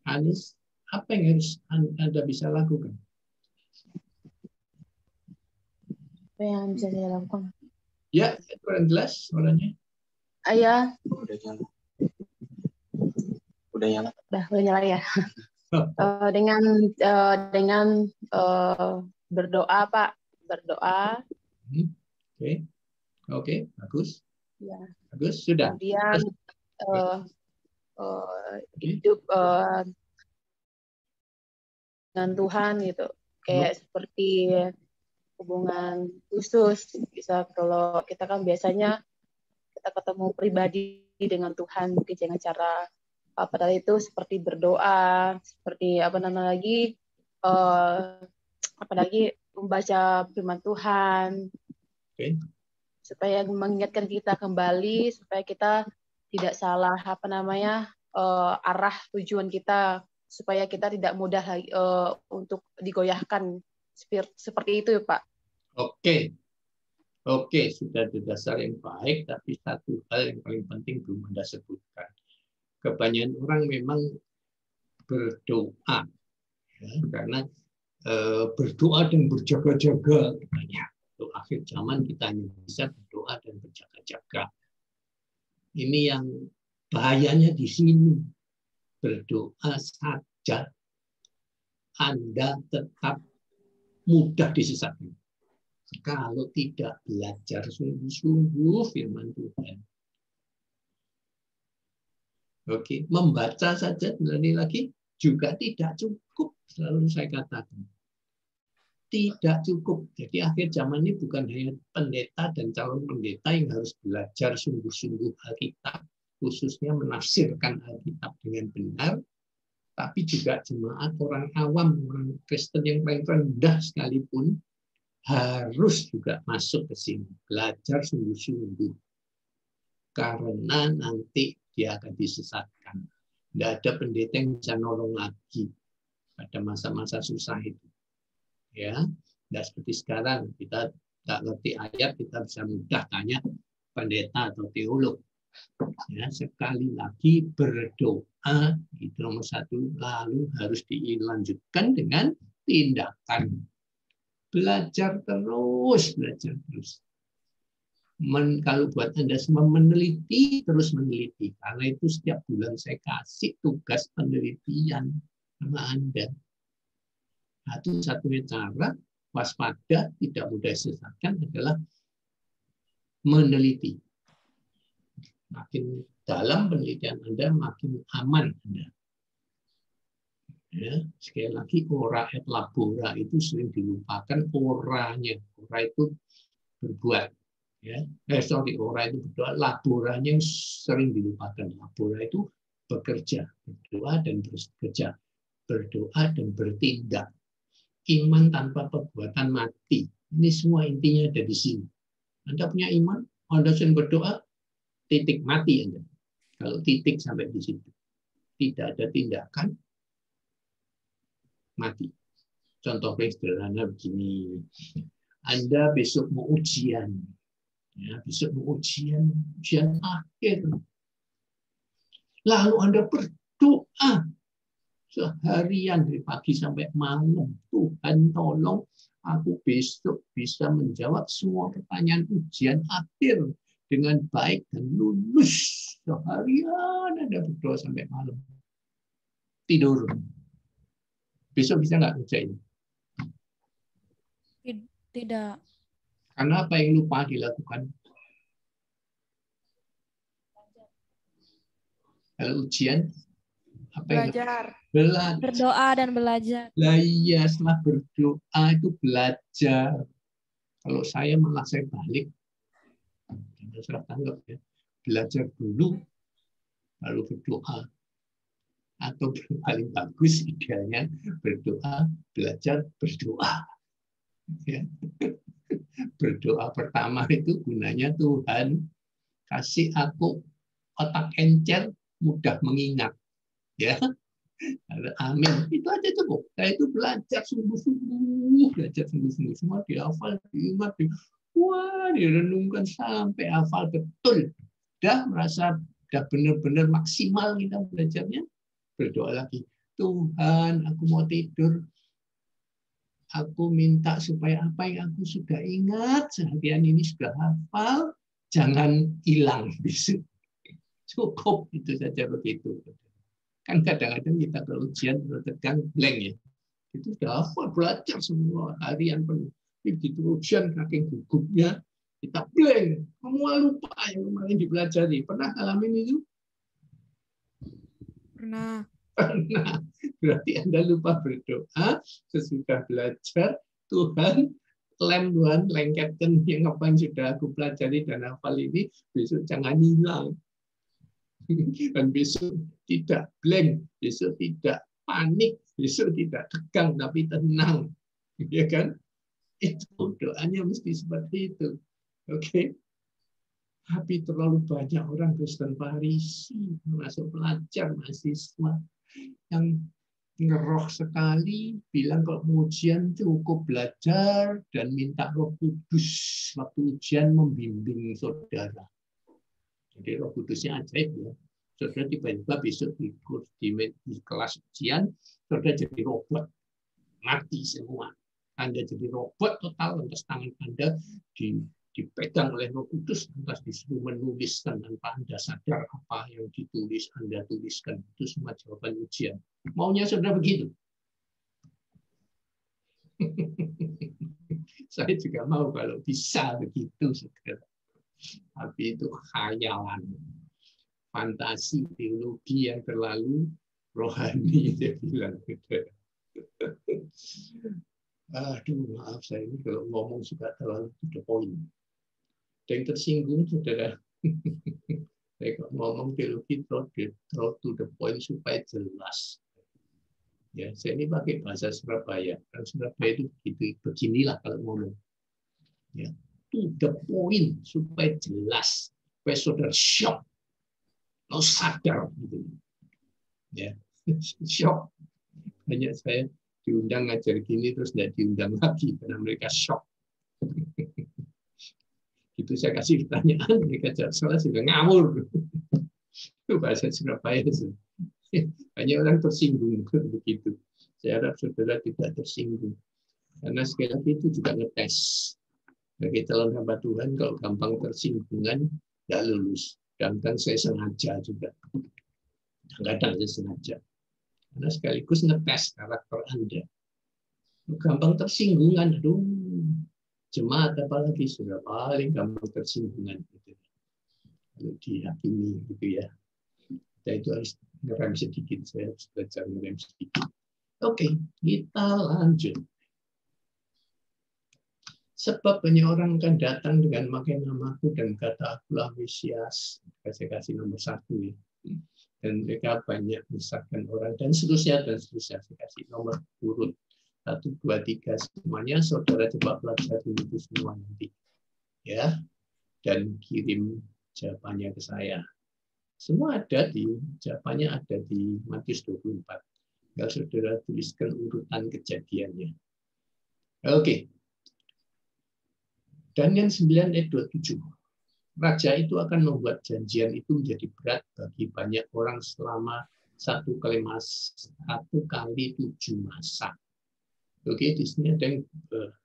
B: Anis, apa yang harus Anda bisa lakukan?
F: Apa yang bisa saya lakukan?
B: Ya, kurang jelas suaranya.
F: Ayah.
D: Udah nyala.
F: Udah nyala ya. Dengan berdoa, Pak. Berdoa.
B: Oke, bagus.
F: Ya.
B: Bagus, sudah.
F: Kemudian hidup dengan Tuhan gitu, kayak seperti hubungan khusus. Bisa kalau kita kan biasanya kita ketemu pribadi dengan Tuhan mungkin dengan cara apa tadi itu seperti berdoa, seperti apalagi membaca firman Tuhan. supaya mengingatkan kita kembali supaya kita tidak salah arah tujuan kita, supaya kita tidak mudah untuk digoyahkan seperti itu, Pak.
B: Oke, sudah ada dasar yang baik, tapi satu hal yang paling penting belum Anda sebutkan. Kebanyakan orang memang berdoa, ya, karena berdoa dan berjaga-jaga banyak. Untuk akhir zaman kita hanya bisa berdoa dan berjaga-jaga. Ini yang bahayanya di sini. Berdoa saja, Anda tetap mudah disesatkan. Kalau tidak belajar sungguh-sungguh firman Tuhan. Oke, membaca saja lagi juga tidak cukup, selalu saya katakan. Tidak cukup. Jadi akhir zaman ini bukan hanya pendeta dan calon pendeta yang harus belajar sungguh-sungguh Alkitab, khususnya menafsirkan Alkitab dengan benar, tapi juga jemaat orang awam, orang Kristen yang paling rendah sekalipun, harus juga masuk ke sini, belajar sungguh-sungguh. Karena nanti dia akan disesatkan. Tidak ada pendeta yang bisa nolong lagi pada masa-masa susah itu. Ya, tidak seperti sekarang kita tak ngerti ayat, kita bisa mudah tanya pendeta atau teolog. Ya, sekali lagi berdoa itu nomor satu, lalu harus dilanjutkan dengan tindakan. Belajar terus. Kalau buat Anda semua meneliti, terus meneliti. Karena itu setiap bulan saya kasih tugas penelitian sama Anda. Satu-satunya cara waspada, tidak mudah disesatkan adalah meneliti. Makin dalam penelitian Anda, makin aman Anda. Ya, sekali lagi, ora et labora itu sering dilupakan oranya. Ora itu berbuat. Ya. Ora itu berdoa, laboranya sering dilupakan. Labora itu bekerja, berdoa dan bekerja, berdoa dan bertindak. Iman tanpa perbuatan mati. Ini semua intinya ada di sini. Anda punya iman, Anda sering berdoa, titik mati Anda. Kalau titik sampai di situ, tidak ada tindakan, mati. Contoh paling sederhana begini, Anda besok mau ujian, ya, besok mau ujian akhir, lalu Anda berdoa seharian dari pagi sampai malam, Tuhan tolong aku besok bisa menjawab semua pertanyaan ujian akhir dengan baik dan lulus. Seharian Anda berdoa sampai malam, tidur. Besok bisa nggak kerjain?
A: Tidak.
B: Karena apa yang lupa dilakukan? Kalau ujian, apa yang belajar?
A: Berdoa dan belajar.
B: Lah iya, setelah berdoa itu belajar. Kalau saya malah saya balik, saya tanggap ya, belajar dulu, lalu berdoa. Atau paling bagus idealnya berdoa, belajar, berdoa. Ya. Berdoa pertama itu gunanya Tuhan kasih aku otak encer, mudah mengingat. Ya. Amin. Itu aja cukup. Saya itu belajar sungguh-sungguh, semua dihafal, diingat, wah, direnungkan sampai hafal betul. Udah merasa udah benar-benar maksimal kita belajarnya. Berdoa lagi, Tuhan, aku mau tidur. Aku minta supaya apa yang aku sudah ingat seharian ini sudah hafal, jangan hilang. Cukup itu saja begitu. Kan kadang-kadang kita kalau ujian tegang blank ya. Itu sudah hafal, belajar semua harian penuh. Begitu ujian saking gugupnya kita blank, semua lupa yang kemarin dipelajari. Pernah ngalamin itu?
C: Pernah.
B: Nah, berarti Anda lupa berdoa sesudah belajar, Tuhan, Tuhan, lengketkan yang apa yang sudah aku pelajari dan hafal ini, besok jangan hilang. Dan besok tidak blank, besok tidak panik, besok tidak tegang, tapi tenang. Ya kan? Itu doanya mesti seperti itu. Oke. Tapi terlalu banyak orang Kristen Farisi, termasuk pelajar, mahasiswa, yang ngeroh sekali, bilang kalau mau ujian cukup belajar dan minta Roh Kudus waktu ujian membimbing saudara. Jadi Roh Kudusnya ajaib ya. Saudara tiba-tiba besok di kelas ujian, saudara jadi robot, mati semua. Anda jadi robot total, lantas tangan Anda dipegang oleh Roh Kudus, lantas disuruh menuliskan tanpa Anda sadar apa yang ditulis, Anda tuliskan. Itu semua jawaban ujian. Maunya saudara begitu. Saya juga mau kalau bisa begitu, saudara. Tapi itu khayalan. Fantasi teologi yang terlalu rohani, dia bilang. Aduh, maaf saya ini kalau ngomong suka terlalu to the point. Ada yang tersinggung, saudara. Saya kalau ngomong teologi terlalu to the point supaya jelas. Ya, saya ini pakai bahasa Surabaya. Kan Surabaya itu beginilah kalau ngomong. Ya, to the point supaya jelas, supaya saudara shock. Lo sadar gitu. Ya, shock. Hanya saya diundang ngajar gini terus tidak diundang lagi karena mereka shock. Itu saya kasih pertanyaan, mereka jawab salah sudah ngawur. Itu bahasa Surabaya. Hanya orang tersinggung begitu. Saya harap saudara tidak tersinggung. Karena sekali lagi itu juga ngetes. Bagi calon hamba Tuhan kalau gampang tersinggungan tidak lulus. Kadang saya sengaja juga. Kadang saya sengaja. Karena sekaligus ngetes karakter Anda. Gampang tersinggungan, aduh, jemaat apalagi sudah paling gampang tersinggungan. Gitu. Kalau dihakimi, gitu ya. Kita itu harus ngerem sedikit, saya harus belajar ngerem sedikit. Oke, kita lanjut. Sebab banyak orang akan datang dengan memakai namaku dan kata akulah Mesias. Saya kasih nomor 1 ya. Dan mereka banyak menyesatkan orang dan seterusnya dan seterusnya. Saya kasih nomor urut 1, 2, 3 semuanya. Saudara coba pelajari itu semua nanti, ya. Dan kirim jawabannya ke saya. Semua ada jawabannya ada di Matius 24. Kalau saudara tuliskan urutan kejadiannya. Oke. Daniel 9 ayat 27. Raja itu akan membuat janjian itu menjadi berat bagi banyak orang selama 1 kali 7 masa. Oke, di sini ada yang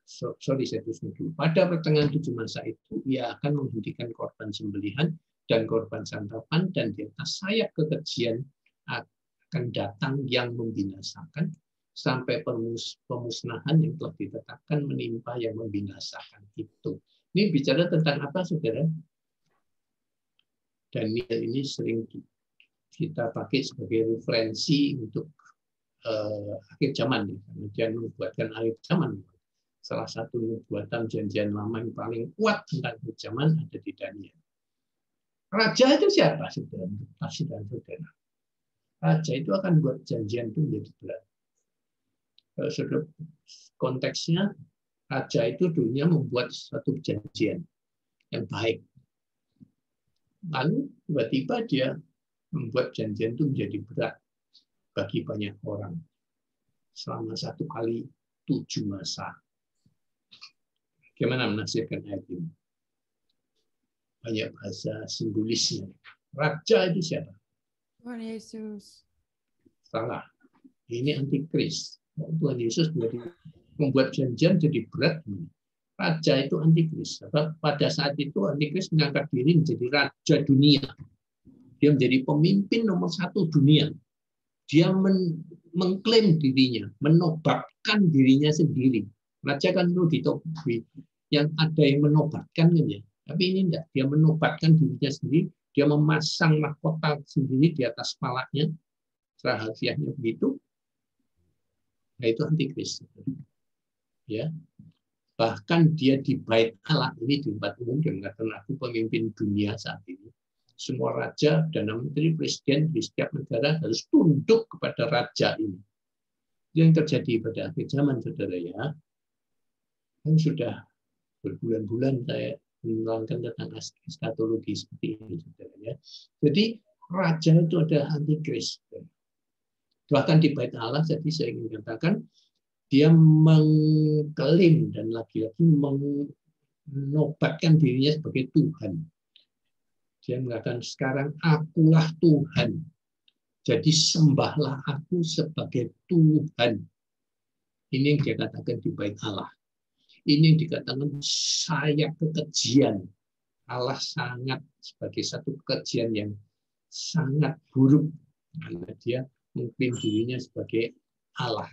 B: saya tuliskan dulu. Pada pertengahan 7 masa itu ia akan menghentikan korban sembelihan dan korban santapan, dan di atas sayap kekejian akan datang yang membinasakan sampai pemusnahan yang telah ditetapkan menimpa yang membinasakan itu. Ini bicara tentang apa, saudara? Daniel ini sering kita pakai sebagai referensi untuk akhir zaman, karena dia membuatkan akhir zaman. Salah satu nubuatan janjian lama yang paling kuat tentang akhir zaman ada di Daniel. Raja itu siapa, saudara? Saudara. Raja itu akan buat janjian itu menjadi berat. Saudara, konteksnya raja itu dulunya membuat suatu janjian yang baik. Lalu tiba-tiba dia membuat janjian itu menjadi berat bagi banyak orang selama 1 kali 7 masa. Bagaimana menafsirkan ayat ini? Banyak bahasa simbolisnya. Raja itu siapa?
A: Tuhan Yesus.
B: Salah. Ini antikris. Tuhan Yesus membuat janjian jadi berat. Raja itu antikris. Pada saat itu antikris mengangkat diri menjadi raja dunia. Dia menjadi pemimpin nomor 1 dunia. Dia mengklaim dirinya, menobatkan dirinya sendiri. Raja kan perlu ditobat. Yang ada yang menobatkan kan ya. Tapi ini enggak. Dia menobatkan dirinya sendiri. Dia memasang mahkota sendiri di atas kepalanya. Rahasianya begitu. Nah, itu antikris. Ya. Bahkan dia di bait Allah ini di tempat umum dia mengatakan aku pemimpin dunia saat ini. Semua raja dan menteri presiden di setiap negara harus tunduk kepada raja ini. Yang terjadi pada akhir zaman, saudara ya. Kan sudah berbulan-bulan saya menerangkan tentang eskatologi seperti ini, saudara ya. Jadi raja itu adalah antikris. Bahkan di bait Allah, jadi saya ingin katakan, dia mengklaim dan lagi-lagi menobatkan dirinya sebagai Tuhan. Dia mengatakan, sekarang akulah Tuhan. Jadi sembahlah aku sebagai Tuhan. Ini yang dia katakan di bait Allah. Ini yang dikatakan saya kekejian. Allah sangat sebagai satu kekejian yang sangat buruk. Karena dia mengklaim dirinya sebagai Allah.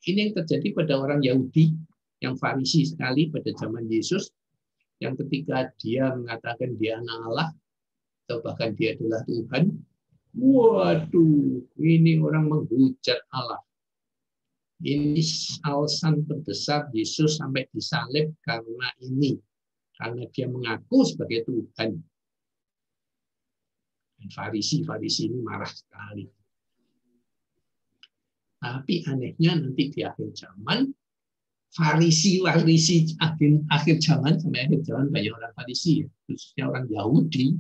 B: Ini yang terjadi pada orang Yahudi yang Farisi sekali pada zaman Yesus. Yang ketika dia mengatakan dia anak Allah, atau bahkan dia adalah Tuhan, waduh, ini orang menghujat Allah. Ini alasan terbesar Yesus sampai disalib karena ini. Karena dia mengaku sebagai Tuhan. Dan Farisi ini marah sekali. Tapi anehnya nanti di akhir zaman, Farisi akhir zaman, sampai akhir zaman banyak orang Farisi, khususnya orang Yahudi.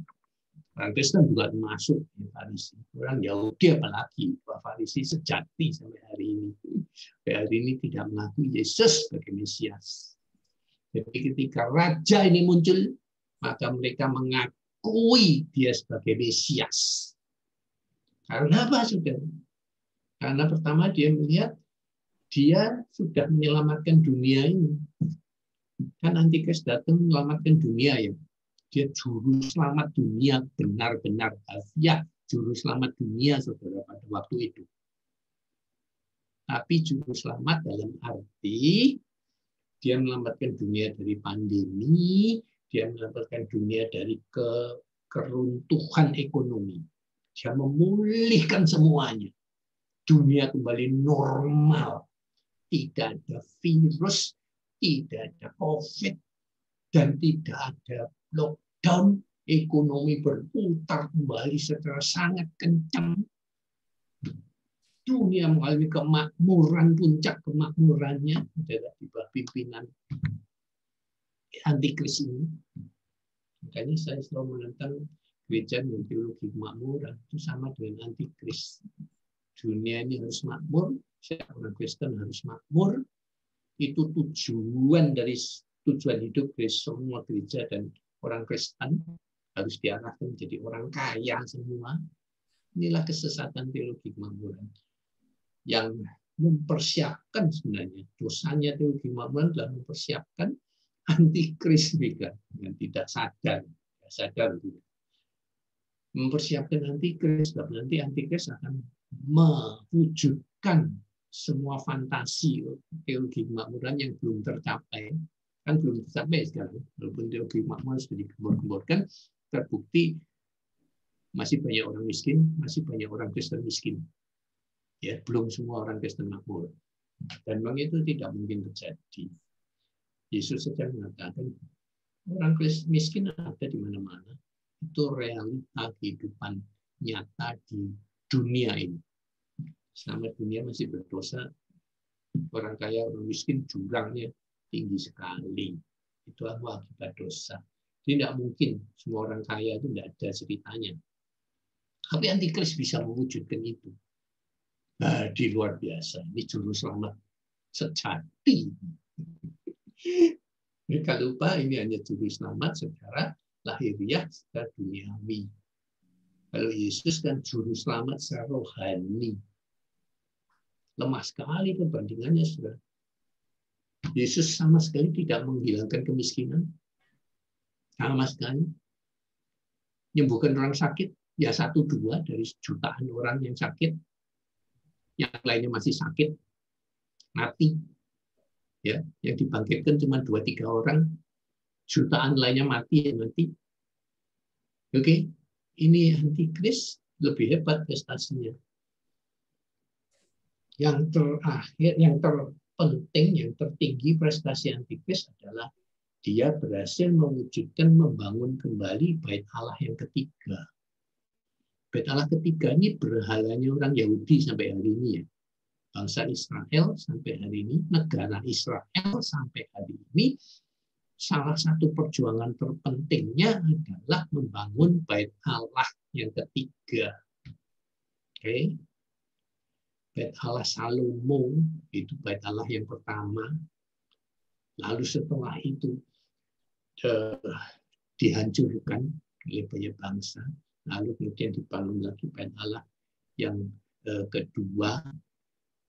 B: Orang Kristen juga termasuk Farisi. Orang Yahudi apalagi, Farisi sejati sampai hari ini. Sampai hari ini tidak mengakui Yesus sebagai Mesias. Jadi ketika raja ini muncul, maka mereka mengakui dia sebagai Mesias. Karena apa, saudara? Karena pertama dia melihat dia sudah menyelamatkan dunia ini. Kan Antikris datang menyelamatkan dunia ya. Dia juru selamat dunia, benar-benar harfiah juru selamat dunia, saudara, pada waktu itu. Tapi juru selamat dalam arti dia menyelamatkan dunia dari pandemi, dia menyelamatkan dunia dari keruntuhan ekonomi. Dia memulihkan semuanya. Dunia kembali normal. Tidak ada virus, tidak ada COVID, dan tidak ada lockdown, ekonomi berputar kembali secara sangat kencang. Dunia mengalami kemakmuran, puncak kemakmurannya adalah di bawah pimpinan Antikris ini. Makanya saya selalu menentang gereja dengan teologi kemakmuran, itu sama dengan Antikris. Dunia ini harus makmur, orang Kristen harus makmur. Itu tujuan hidup dari semua gereja dan orang Kristen harus diarahkan menjadi orang kaya semua. Inilah kesesatan teologi kemakmuran yang mempersiapkan sebenarnya dosanya teologi kemakmuran adalah mempersiapkan antikris juga yang tidak sadar juga. Mempersiapkan antikris, nanti antikris akan mewujudkan semua fantasi teologi kemakmuran yang belum tercapai. Kan belum tercapai sekarang, walaupun teologi kemakmuran sudah digembor-gemborkan, terbukti masih banyak orang miskin, masih banyak orang Kristen miskin. Ya, belum semua orang Kristen makmur. Dan memang itu tidak mungkin terjadi. Yesus sedang mengatakan orang Kristen miskin ada di mana-mana. Itu realita kehidupan nyata di dunia ini. Selama dunia masih berdosa, orang kaya, orang miskin jurangnya tinggi sekali. Itulah akibat dosa. Jadi tidak mungkin semua orang kaya itu tidak ada ceritanya. Tapi Antikris bisa mewujudkan itu. Nah, di luar biasa. Ini juru selamat sejati. Jangan lupa ini hanya juru selamat secara lahiriah, secara duniawi. Kalau Yesus kan juru selamat secara rohani. Lemah sekali perbandingannya, saudara. Yesus sama sekali tidak menghilangkan kemiskinan. Sama sekali. Menyembuhkan orang sakit, ya 1-2 dari jutaan orang yang sakit. Yang lainnya masih sakit, mati. Ya, yang dibangkitkan cuma 2-3 orang. Jutaan lainnya mati, ya mati. Oke, ini Antikris lebih hebat prestasinya. Yang terakhir, yang terpenting, yang tertinggi prestasi Antikris adalah dia berhasil mewujudkan, membangun kembali bait Allah yang ketiga. Bait Allah ketiga ini berhalanya orang Yahudi sampai hari ini ya. Bangsa Israel sampai hari ini, negara Israel sampai hari ini salah satu perjuangan terpentingnya adalah membangun bait Allah yang ketiga. Oke. Bait Allah Salomo itu bait Allah yang pertama. Lalu setelah itu dihancurkan oleh banyak bangsa. Lalu kemudian dibangun lagi bait Allah yang kedua,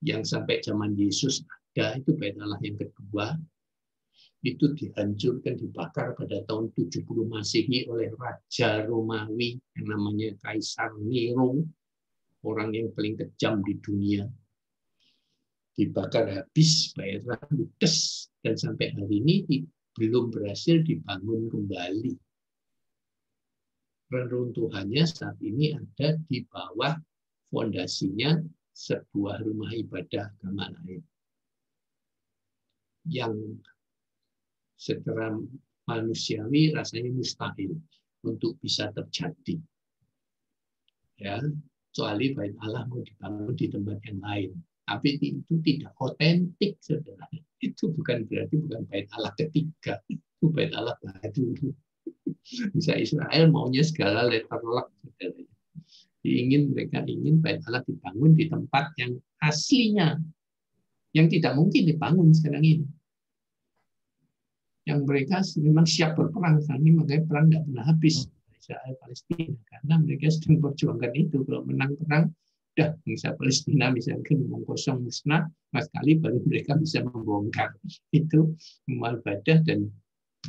B: yang sampai zaman Yesus ada, itu bait Allah yang kedua. Itu dihancurkan, dibakar pada tahun 70 Masehi oleh Raja Romawi yang namanya Kaisar Nero, orang yang paling kejam di dunia. Dibakar habis, bayar ludes, dan sampai hari ini belum berhasil dibangun kembali. Reruntuhannya saat ini ada di bawah fondasinya sebuah rumah ibadah agama lain. Yang secara manusiawi rasanya mustahil untuk bisa terjadi. Ya, kecuali bait Allah mau dibangun di tempat yang lain. Tapi itu tidak otentik, saudara. Itu bukan berarti bukan bait Allah ketiga. Itu bait Allah baru. Bisa Israel maunya segala letterlock, saudara. Mereka ingin bait Allah dibangun di tempat yang aslinya, yang tidak mungkin dibangun sekarang ini. Yang mereka memang siap berperang, kami makanya perang tidak pernah habis Israel Palestina karena mereka sedang perjuangkan itu. Kalau menang perang, dah bangsa Palestina misalkan ngomong kosong musnah, sekali baru mereka bisa membongkar itu mubadah dan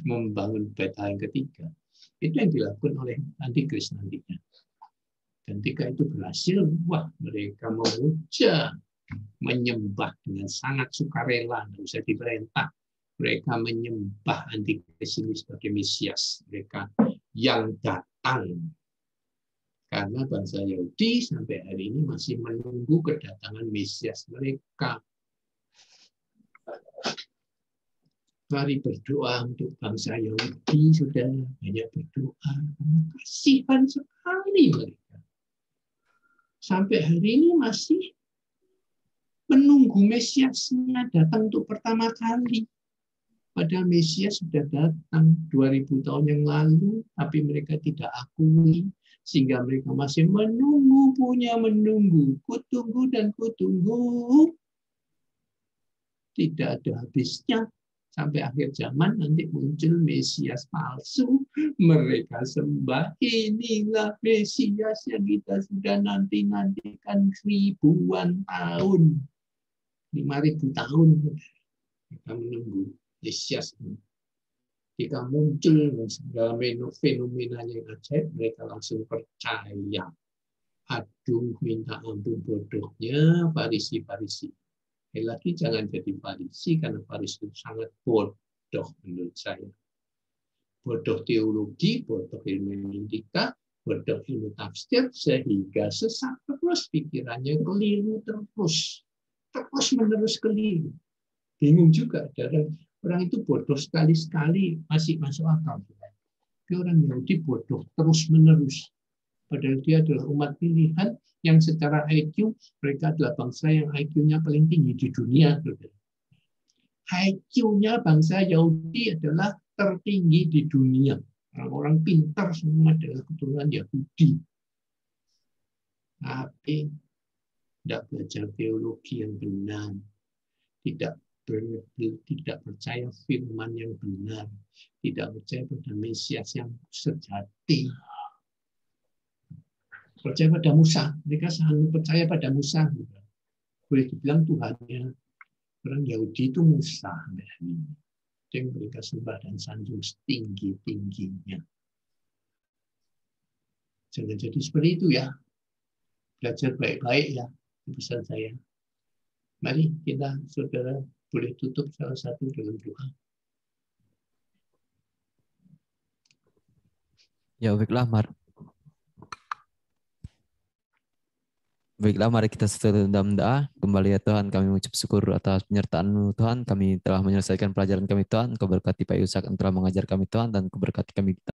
B: membangun bait Allah yang ketiga. Itu yang dilakukan oleh antikris nantinya. Dan ketika itu berhasil, wah mereka memuja, menyembah dengan sangat sukarela, tidak usah diperintah. Mereka menyembah antikris ini sebagai Mesias mereka yang datang. Karena bangsa Yahudi sampai hari ini masih menunggu kedatangan Mesias mereka. Mari berdoa untuk bangsa Yahudi, saudara. Banyak berdoa. Kasihan sekali mereka. Sampai hari ini masih menunggu Mesiasnya datang untuk pertama kali. Padahal Mesias sudah datang 2000 tahun yang lalu, tapi mereka tidak akui, sehingga mereka masih menunggu, menunggu. Kutunggu dan kutunggu. Tidak ada habisnya. Sampai akhir zaman nanti muncul Mesias palsu. Mereka sembah, inilah Mesias yang kita sudah nantikan ribuan tahun. 5.000 tahun. Kita menunggu Mesias ini. Jika muncul segala fenomenanya yang ajaib, mereka langsung percaya. Aduh, minta ampun bodohnya Farisi-Farisi. Lagi jangan jadi Farisi, karena Farisi itu sangat bodoh menurut saya. Bodoh teologi, bodoh ilmu etika, bodoh ilmu tafsir, sehingga sesat terus pikirannya, keliru terus menerus keliru. Bingung juga, orang itu bodoh sekali-sekali masih masuk akal. Tapi orang Yahudi bodoh terus-menerus. Padahal dia adalah umat pilihan yang secara IQ, mereka adalah bangsa yang IQ-nya paling tinggi di dunia. IQ-nya bangsa Yahudi adalah tertinggi di dunia. Orang-orang pintar semua adalah keturunan Yahudi. Tapi tidak belajar teologi yang benar. Tidak percaya firman yang benar, tidak percaya pada Mesias yang sejati, percaya pada Musa. Mereka sangat percaya pada Musa. Boleh dibilang Tuhannya orang Yahudi itu Musa. Yang mereka sembah dan sanjung setinggi-tingginya. Jangan jadi seperti itu ya. Belajar baik-baik ya, pesan saya. Mari kita, saudara, boleh tutup salah satu dengan doa.
E: Ya, baiklah, mari kita setelah dalam doa. Kembali ya Tuhan, kami mengucap syukur atas penyertaan-Mu Tuhan. Kami telah menyelesaikan pelajaran kami Tuhan. Kau berkati Pak Yusak yang telah mengajar kami Tuhan, dan Kau berkati kami